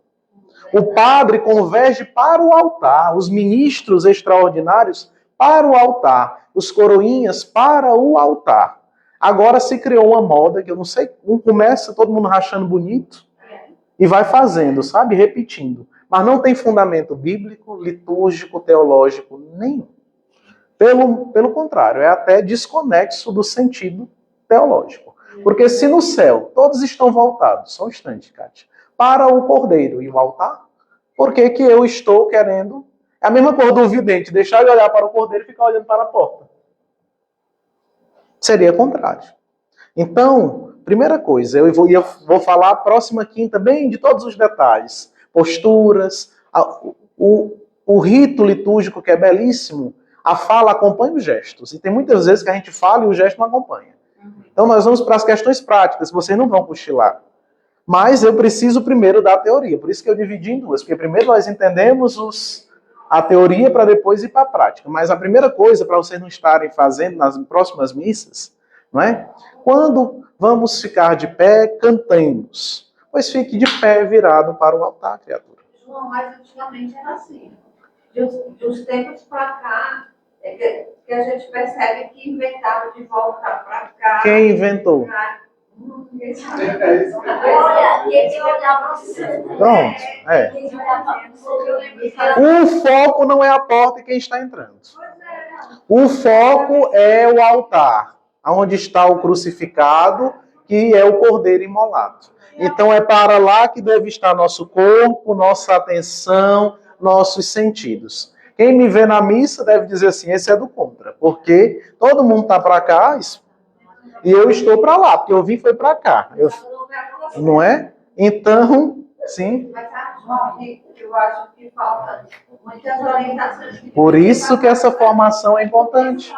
Speaker 2: O padre converge para o altar, os ministros extraordinários para o altar, os coroinhas para o altar. Agora se criou uma moda que eu não sei, começa todo mundo rachando bonito e vai fazendo, sabe? Repetindo. Mas não tem fundamento bíblico, litúrgico, teológico nenhum. Pelo contrário, é até desconexo do sentido teológico. Porque se no céu todos estão voltados, só um instante, Kátia, para o Cordeiro e o altar, por que que eu estou querendo... É a mesma coisa do vidente, deixar de olhar para o Cordeiro e ficar olhando para a porta. Seria contrário. Então, primeira coisa, eu vou falar a próxima quinta bem de todos os detalhes. Posturas, o rito litúrgico que é belíssimo, a fala acompanha os gestos. E tem muitas vezes que a gente fala e o gesto não acompanha. Então nós vamos para as questões práticas, vocês não vão cochilar. Mas eu preciso primeiro da teoria, por isso que eu dividi em 2. Porque primeiro nós entendemos a teoria para depois ir para a prática. Mas a primeira coisa, para vocês não estarem fazendo nas próximas missas, não é? Quando vamos ficar de pé, cantemos. Pois fique de pé virado para o altar, criatura.
Speaker 9: João, mas antigamente era assim. De uns tempos para cá, que a gente percebe que inventaram de voltar para cá.
Speaker 2: Quem inventou?
Speaker 9: Olha, tem que olhar para você.
Speaker 2: Pronto, é.
Speaker 9: Tem que olhar para você.
Speaker 2: O foco não é a porta e quem está entrando. O foco é o altar, onde está o crucificado, que é o cordeiro imolado. Então é para lá que deve estar nosso corpo, nossa atenção, nossos sentidos. Quem me vê na missa deve dizer assim, esse é do contra, porque todo mundo está para cá e eu estou para lá, porque eu vim foi para cá. Não é? Então, sim.
Speaker 9: Mas sabe, João, eu acho que falta muitas orientações.
Speaker 2: Por isso que essa formação é importante.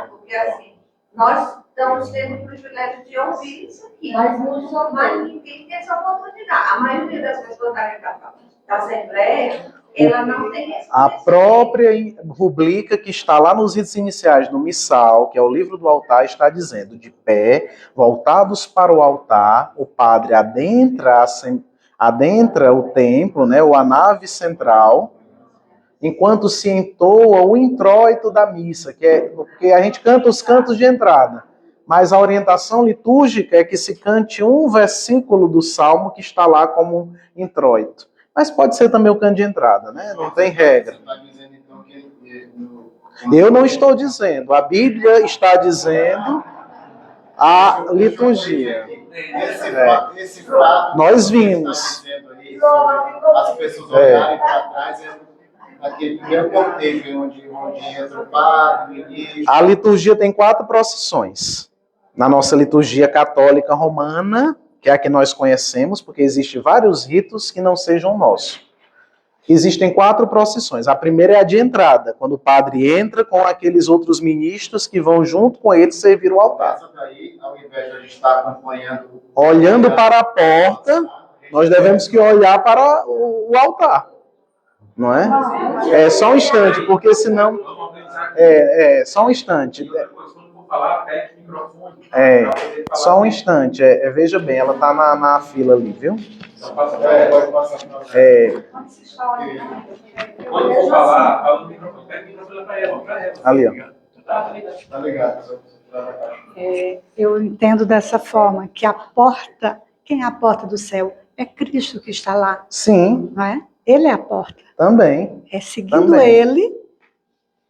Speaker 9: Porque assim, nós estamos tendo o privilégio de ouvir isso aqui. Mas ninguém tem essa oportunidade. A maioria das pessoas da Assembleia, ela não tem essa
Speaker 2: A própria rubrica que está lá nos ritos iniciais do Missal, que é o livro do altar, está dizendo, de pé, voltados para o altar, o padre adentra o templo, né, ou a nave central, enquanto se entoa o introito da missa, que é porque a gente canta os cantos de entrada, mas a orientação litúrgica é que se cante um versículo do Salmo que está lá como introito. Mas pode ser também o canto de entrada, né? Não tem regra. Eu não estou dizendo, a Bíblia está dizendo a liturgia.
Speaker 10: Esse fato
Speaker 2: Nós vimos.
Speaker 10: As pessoas olharem para trás, aquele primeiro cortejo onde entra o padre, o ministro.
Speaker 2: A liturgia tem 4 procissões. Na nossa liturgia católica romana, que é a que nós conhecemos, porque existem vários ritos que não sejam nossos. Existem 4 procissões. A primeira é a de entrada, quando o padre entra com aqueles outros ministros que vão junto com ele servir o altar.
Speaker 10: Essa daí, ao invés de a gente estar acompanhando...
Speaker 2: Olhando para a porta, nós devemos que olhar para o altar. Não é? É só um instante, porque senão... só um instante. Só um instante. Veja bem, ela está na fila ali, viu?
Speaker 10: Pode passar.
Speaker 1: Quando for falar, fala no microfone, pega o microfone para ela.
Speaker 2: Ali, ó.
Speaker 10: Tá ligado.
Speaker 11: Eu entendo dessa forma, que a porta, quem é a porta do céu? É Cristo que está lá,
Speaker 2: Sim,
Speaker 11: não é? Ele é a porta.
Speaker 2: também.
Speaker 11: É seguindo
Speaker 2: Também.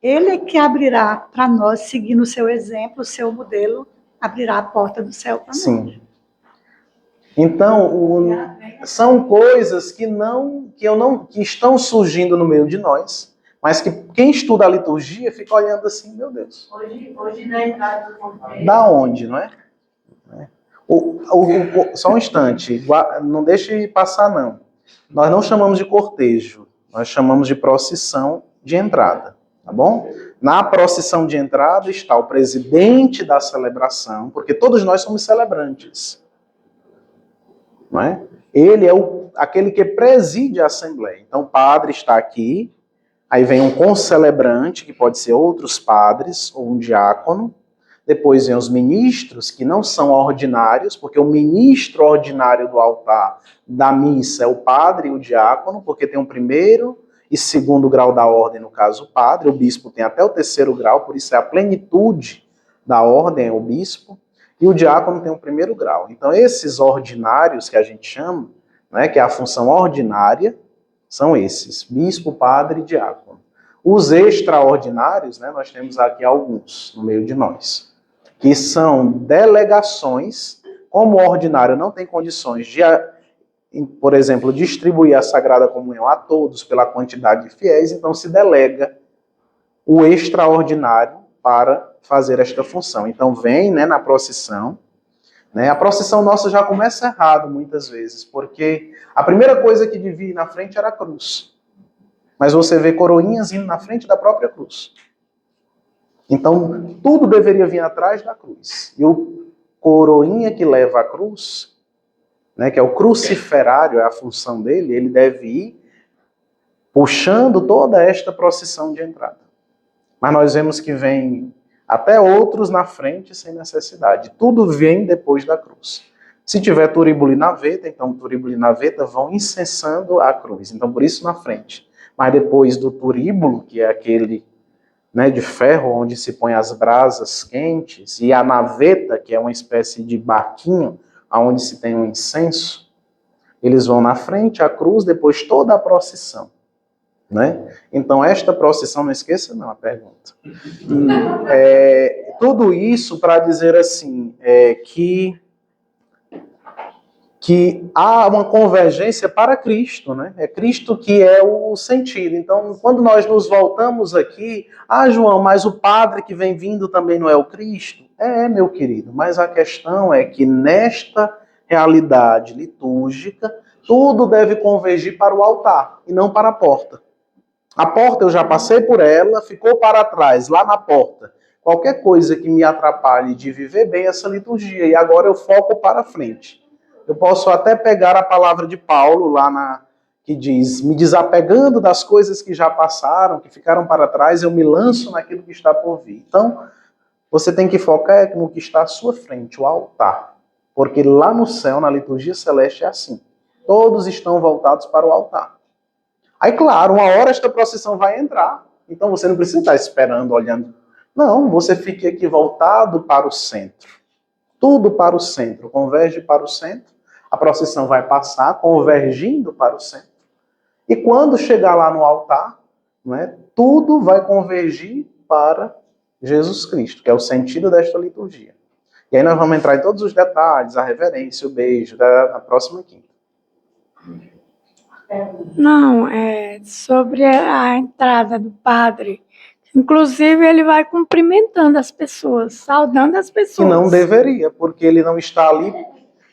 Speaker 11: ele é que abrirá para nós, seguindo o seu exemplo, o seu modelo, abrirá a porta do céu para nós.
Speaker 2: Sim. Então, são coisas que estão surgindo no meio de nós, mas que quem estuda a liturgia fica olhando assim, meu Deus.
Speaker 9: Hoje na entrada do cortejo.
Speaker 2: Da onde, não é? Só um instante, não deixe passar não. Nós não chamamos de cortejo, nós chamamos de procissão de entrada, tá bom? Na procissão de entrada está o presidente da celebração, porque todos nós somos celebrantes, não é? Ele é aquele que preside a assembleia. Então o padre está aqui, aí vem um concelebrante, que pode ser outros padres ou um diácono. Depois vem os ministros, que não são ordinários, porque o ministro ordinário do altar da missa é o padre e o diácono, porque tem o 1º e 2º grau da ordem, no caso o padre. O bispo tem até o 3º grau, por isso é a plenitude da ordem, é o bispo. E o diácono tem o 1º grau. Então esses ordinários que a gente chama, né, que é a função ordinária, são esses, bispo, padre e diácono. Os extraordinários, né, nós temos aqui alguns no meio de nós, que são delegações. Como o ordinário não tem condições de, por exemplo, distribuir a Sagrada Comunhão a todos pela quantidade de fiéis, então se delega o extraordinário para fazer esta função. Então vem, né, na procissão, né, a procissão nossa já começa errado muitas vezes, porque a primeira coisa que devia ir na frente era a cruz. Mas você vê coroinhas indo na frente da própria cruz. Então, tudo deveria vir atrás da cruz. E o coroinha que leva a cruz, né, que é o cruciferário, é a função dele, ele deve ir puxando toda esta procissão de entrada. Mas nós vemos que vem até outros na frente sem necessidade. Tudo vem depois da cruz. Se tiver turíbulo e naveta, então turíbulo e naveta vão incensando a cruz. Então, por isso na frente. Mas depois do turíbulo, que é aquele, né, de ferro, onde se põe as brasas quentes, e a naveta, que é uma espécie de barquinho, onde se tem um incenso, eles vão na frente, a cruz, depois toda a procissão. Né? Então, esta procissão, não esqueça não a pergunta. Tudo isso para dizer assim, que há uma convergência para Cristo, né? É Cristo que é o sentido. Então, quando nós nos voltamos aqui, João, mas o padre que vem vindo também não é o Cristo? Meu querido, mas a questão é que nesta realidade litúrgica, tudo deve convergir para o altar e não para a porta. A porta eu já passei por ela, ficou para trás, lá na porta. Qualquer coisa que me atrapalhe de viver bem essa liturgia, e agora eu foco para frente. Eu posso até pegar a palavra de Paulo lá que diz, me desapegando das coisas que já passaram, que ficaram para trás, eu me lanço naquilo que está por vir. Então, você tem que focar no que está à sua frente, o altar. Porque lá no céu, na liturgia celeste, é assim. Todos estão voltados para o altar. Aí, claro, uma hora esta procissão vai entrar. Então, você não precisa estar esperando, olhando. Não, você fique aqui voltado para o centro. Tudo para o centro. Converge para o centro. A procissão vai passar, convergindo para o centro. E quando chegar lá no altar, né, tudo vai convergir para Jesus Cristo, que é o sentido desta liturgia. E aí nós vamos entrar em todos os detalhes, a reverência, o beijo, na próxima quinta.
Speaker 12: Não, é sobre a entrada do padre. Inclusive, ele vai cumprimentando as pessoas, saudando as pessoas.
Speaker 2: E não deveria, porque ele não está ali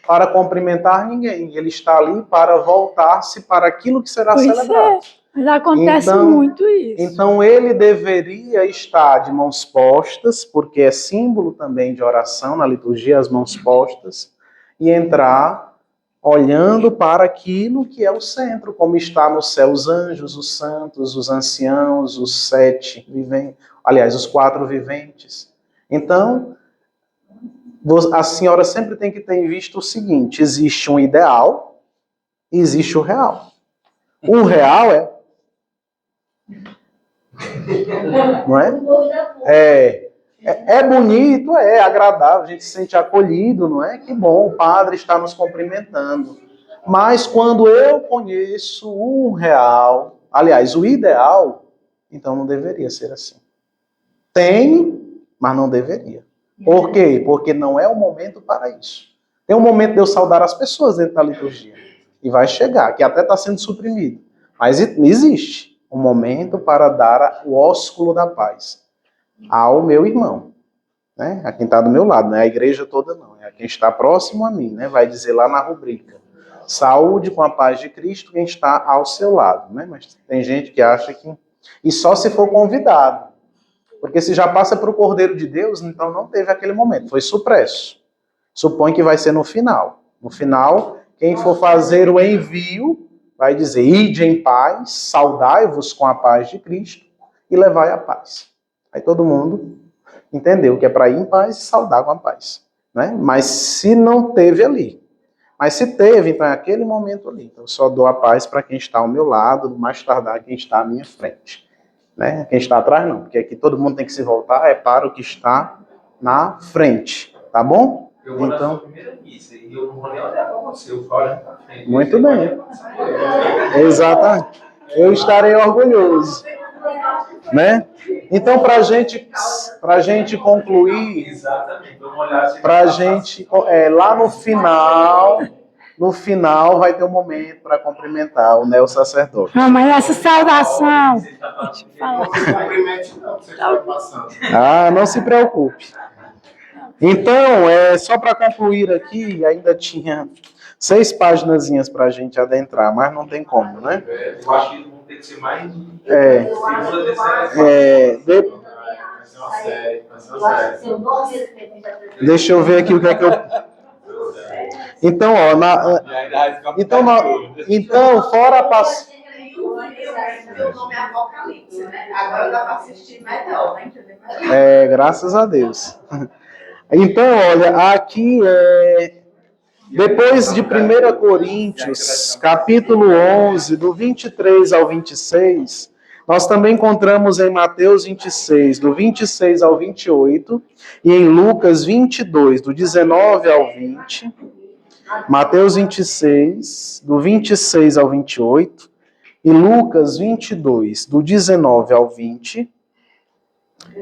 Speaker 2: para cumprimentar ninguém. Ele está ali para voltar-se para aquilo que será celebrado.
Speaker 12: Mas acontece muito isso.
Speaker 2: Então, ele deveria estar de mãos postas, porque é símbolo também de oração, na liturgia, as mãos postas, e entrar olhando para aquilo que é o centro, como está no céu os anjos, os santos, os anciãos, os 7 viventes, aliás, os 4 viventes. Então, a senhora sempre tem que ter visto o seguinte, existe um ideal e existe o real. O real não é? É bonito, é agradável, a gente se sente acolhido, não é? Que bom, o padre está nos cumprimentando. Mas quando eu conheço o real, aliás, o ideal, então não deveria ser assim. Tem, mas não deveria. Por quê? Porque não é o momento para isso. Tem um momento de eu saudar as pessoas dentro da liturgia. E vai chegar, que até está sendo suprimido. Mas existe um momento para dar o ósculo da paz ao meu irmão, né? A quem está do meu lado, não é a igreja toda não, é a quem está próximo a mim, né? Vai dizer lá na rubrica, saúde com a paz de Cristo quem está ao seu lado, né? Mas tem gente que acha que... E só se for convidado, porque se já passa para o Cordeiro de Deus, então não teve aquele momento, foi supresso. Supõe que vai ser no final. No final, quem for fazer o envio vai dizer, ide em paz, saudai-vos com a paz de Cristo e levai a paz. Aí todo mundo entendeu que é para ir em paz e saudar com a paz, né? Mas se não teve ali, mas se teve, então é aquele momento ali. Então eu só dou a paz para quem está ao meu lado, mais tardar quem está à minha frente, né? Quem está atrás não, porque aqui todo mundo tem que se voltar é para o que está na frente, tá bom?
Speaker 1: Eu vou na sua primeira missa e eu não vou nem olhar para você, eu vou olhar para frente.
Speaker 2: Muito bem. Exatamente. Eu estarei orgulhoso, né? Então, para a gente concluir, para a gente, lá no final vai ter um momento para cumprimentar o neo sacerdote.
Speaker 12: Não, mas essa saudação.
Speaker 2: Não se preocupe. Então, só para concluir aqui, ainda tinha 6 paginazinhas para a gente adentrar, mas não tem como, né?
Speaker 1: Eu acho que vão ter que ser mais de
Speaker 2: Deixa eu ver aqui o que é que eu... Então, então fora a passagem...
Speaker 4: O nome é Apocalipse, né? Agora dá para assistir melhor, né? Entendeu?
Speaker 2: Graças a Deus. Então, olha, aqui depois de 1 Coríntios, capítulo 11, do 23 ao 26, Nós também encontramos em Mateus 26, do 26 ao 28, e em Lucas 22, do 19 ao 20. Mateus 26, do 26 ao 28, e Lucas 22, do 19 ao 20,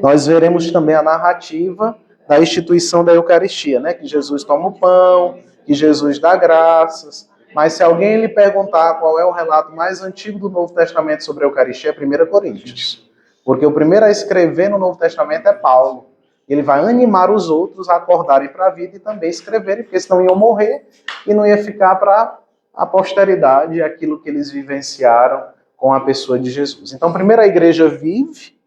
Speaker 2: nós veremos também a narrativa da instituição da Eucaristia, né? Que Jesus toma o pão, que Jesus dá graças. Mas se alguém lhe perguntar qual é o relato mais antigo do Novo Testamento sobre a Eucaristia, é 1 Coríntios. Porque o primeiro a escrever no Novo Testamento é Paulo. Ele vai animar os outros a acordarem para a vida e também escreverem, porque senão iam morrer e não ia ficar para a posteridade aquilo que eles vivenciaram com a pessoa de Jesus. Então, primeiro a igreja vive,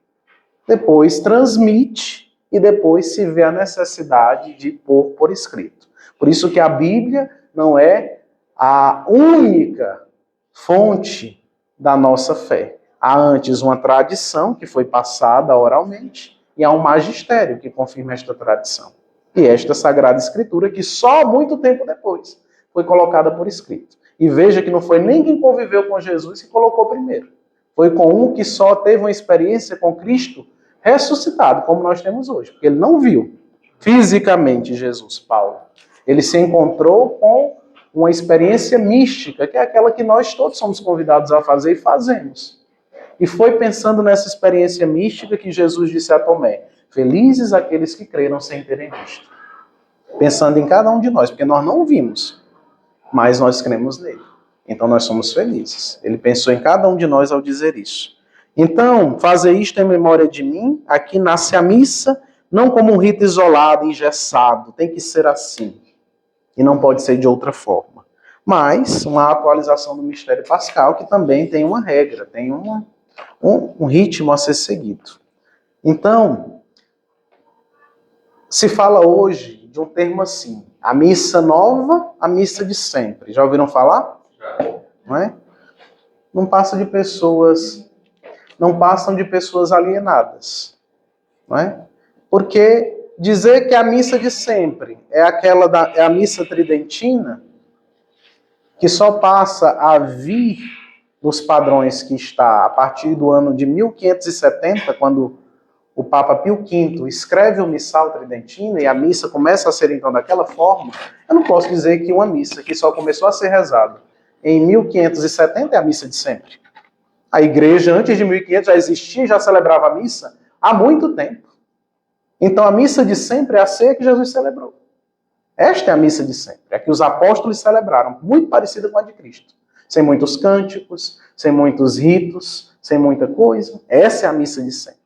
Speaker 2: depois transmite e depois se vê a necessidade de pôr por escrito. Por isso que a Bíblia não é a única fonte da nossa fé. Há antes uma tradição que foi passada oralmente e há um magistério que confirma esta tradição. E esta Sagrada Escritura que só muito tempo depois foi colocada por escrito. E veja que não foi nem quem conviveu com Jesus que colocou primeiro. Foi com um que só teve uma experiência com Cristo ressuscitado, como nós temos hoje. Porque ele não viu fisicamente Jesus, Paulo. Ele se encontrou com uma experiência mística, que é aquela que nós todos somos convidados a fazer e fazemos. E foi pensando nessa experiência mística que Jesus disse a Tomé: felizes aqueles que creram sem terem visto. Pensando em cada um de nós, porque nós não vimos, mas nós cremos nele. Então nós somos felizes. Ele pensou em cada um de nós ao dizer isso. Então, fazer isto em memória de mim. Aqui nasce a missa, não como um rito isolado, engessado. Tem que ser assim. E não pode ser de outra forma. Mas uma atualização do mistério pascal que também tem uma regra, tem um ritmo a ser seguido. Então, se fala hoje de um termo assim: a missa nova, a missa de sempre. Já ouviram falar?
Speaker 1: Já.
Speaker 2: Não é? Não passam de pessoas alienadas. Não é? Porque dizer que a missa de sempre é a missa tridentina, que só passa a vir nos padrões que está a partir do ano de 1570, quando o Papa Pio V escreve o Missal Tridentino e a missa começa a ser então daquela forma, eu não posso dizer que uma missa que só começou a ser rezada em 1570 é a missa de sempre. A igreja antes de 1500 já existia e já celebrava a missa há muito tempo. Então a missa de sempre é a ceia que Jesus celebrou. Esta é a missa de sempre, é a que os apóstolos celebraram, muito parecida com a de Cristo. Sem muitos cânticos, sem muitos ritos, sem muita coisa. Essa é a missa de sempre.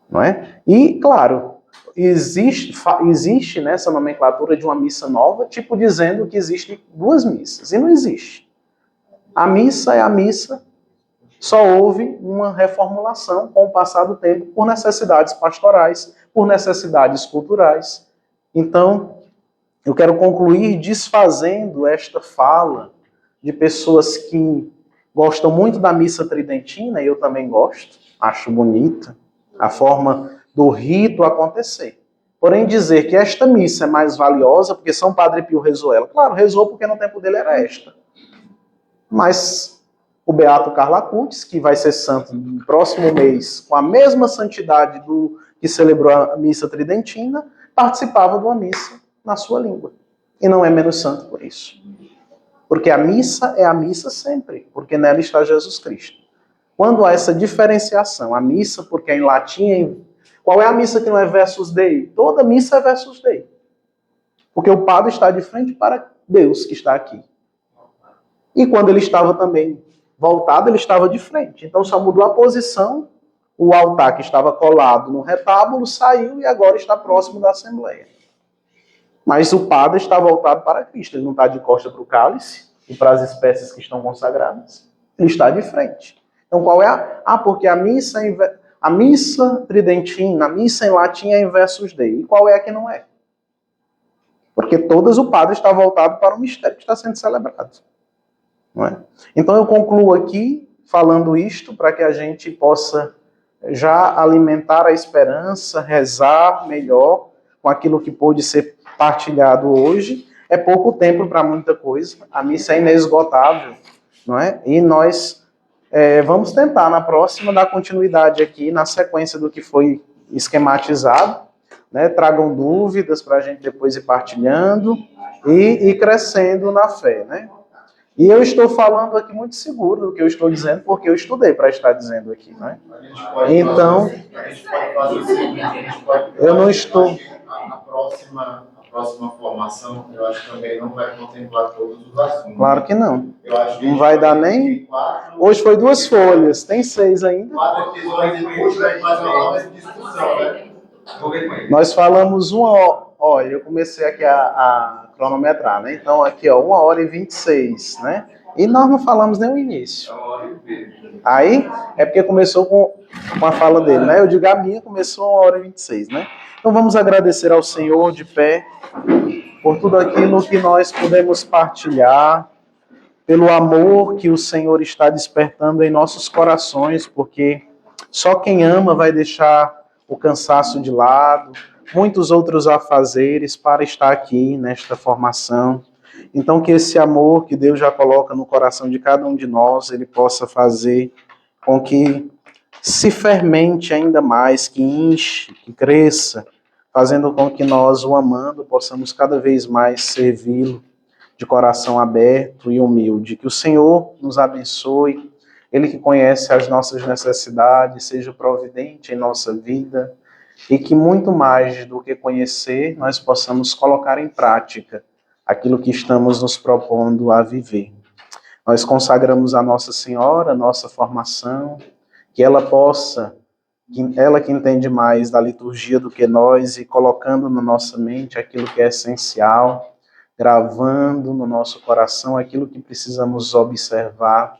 Speaker 2: Não é? E, claro, existe nessa nomenclatura de uma missa nova, tipo dizendo que existem duas missas. E não existe. A missa é a missa, só houve uma reformulação com o passar do tempo por necessidades pastorais, por necessidades culturais. Então, eu quero concluir desfazendo esta fala de pessoas que gostam muito da missa tridentina, e eu também gosto, acho bonita a forma do rito acontecer. Porém, dizer que esta missa é mais valiosa porque São Padre Pio rezou ela. Claro, rezou porque no tempo dele era esta. Mas o Beato Carlo Acutis, que vai ser santo no próximo mês, com a mesma santidade do que celebrou a missa tridentina, participava de uma missa na sua língua. E não é menos santo por isso. Porque a missa é a missa sempre, porque nela está Jesus Cristo. Quando há essa diferenciação, a missa, porque é em latim, qual é a missa que não é versus Dei? Toda missa é versus Dei. Porque o padre está de frente para Deus que está aqui. E quando ele estava também voltado, ele estava de frente. Então só mudou a posição, o altar que estava colado no retábulo saiu e agora está próximo da Assembleia. Mas o padre está voltado para Cristo, ele não está de costa para o cálice e para as espécies que estão consagradas. Ele está de frente. Então qual é porque a missa tridentina, a missa em latim é em versus Dei. E qual é a que não é? Porque todas o padre está voltado para o mistério que está sendo celebrado. Não é? Então eu concluo aqui falando isto para que a gente possa já alimentar a esperança, rezar melhor com aquilo que pôde ser partilhado hoje. É pouco tempo para muita coisa. A missa é inesgotável, não é? E nós vamos tentar na próxima dar continuidade aqui na sequência do que foi esquematizado, né? Tragam dúvidas para a gente depois ir partilhando e crescendo na fé, né? E eu estou falando aqui muito seguro do que eu estou dizendo, porque eu estudei para estar dizendo aqui, né? Então, eu não estou...
Speaker 10: A próxima formação, eu acho que também não vai contemplar todos os assuntos.
Speaker 2: Claro que não.
Speaker 10: Eu acho que
Speaker 2: não vai dar nem... Hoje foi 2 folhas, tem 6 ainda.
Speaker 10: 4 episódios depois vai fazer uma nova discussão, né?
Speaker 2: Nós falamos 1 hora... Olha, eu comecei aqui a cronometrar, né? Então, aqui, ó, 1 hora e 26, né? E nós não falamos nem o início. Aí, é porque começou com a fala dele, né? Eu digo, a minha começou 1 hora e 26, né? Então, vamos agradecer ao Senhor de pé por tudo aquilo que nós podemos partilhar, pelo amor que o Senhor está despertando em nossos corações, porque só quem ama vai deixar o cansaço de lado, muitos outros afazeres para estar aqui nesta formação. Então, que esse amor que Deus já coloca no coração de cada um de nós, ele possa fazer com que se fermente ainda mais, que enche, que cresça, fazendo com que nós, o amando, possamos cada vez mais servi-lo de coração aberto e humilde. Que o Senhor nos abençoe, Ele que conhece as nossas necessidades, seja providente em nossa vida, e que muito mais do que conhecer, nós possamos colocar em prática aquilo que estamos nos propondo a viver. Nós consagramos a Nossa Senhora, a nossa formação, que ela possa, ela que entende mais da liturgia do que nós, e colocando na nossa mente aquilo que é essencial, gravando no nosso coração aquilo que precisamos observar,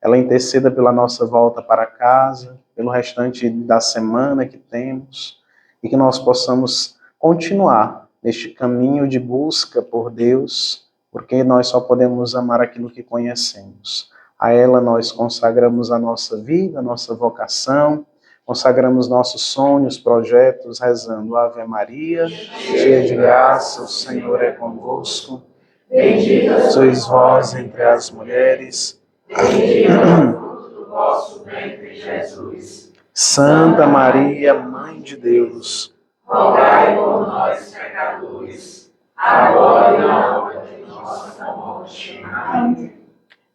Speaker 2: ela interceda pela nossa volta para casa, pelo restante da semana que temos, e que nós possamos continuar neste caminho de busca por Deus, porque nós só podemos amar aquilo que conhecemos. A ela nós consagramos a nossa vida, a nossa vocação, consagramos nossos sonhos, projetos, rezando Ave Maria, cheia de graça, o Senhor é convosco. Bendita sois vós entre as mulheres. Bendito é o fruto do vosso ventre, Jesus. Santa Maria, Mãe de Deus,
Speaker 13: rogai por nós, pecadores, agora e na hora de nossa morte. Amém.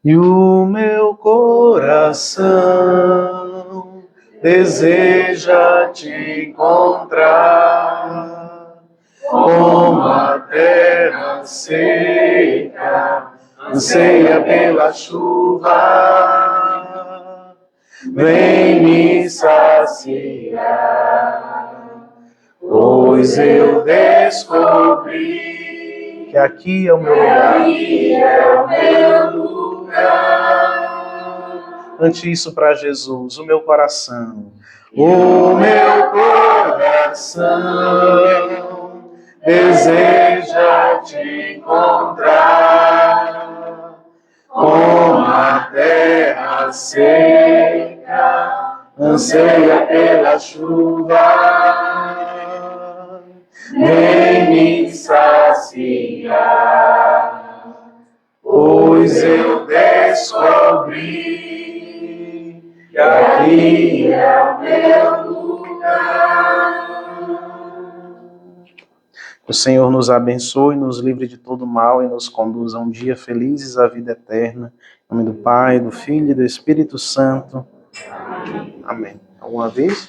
Speaker 2: E o meu coração deseja te encontrar, como a terra seca anseia pela chuva. Vem me saciar, pois eu descobri que aqui é o meu lugar. Aqui é o meu lugar. Ante isso para Jesus, o meu coração. O meu coração deseja te encontrar, como a terra seca anseia pela chuva. Vem me saciar, pois eu descobri que aqui é o meu lugar. O Senhor nos abençoe, nos livre de todo mal e nos conduza a um dia felizes à vida eterna. Em nome do Pai, do Filho e do Espírito Santo. Amém. Alguma vez?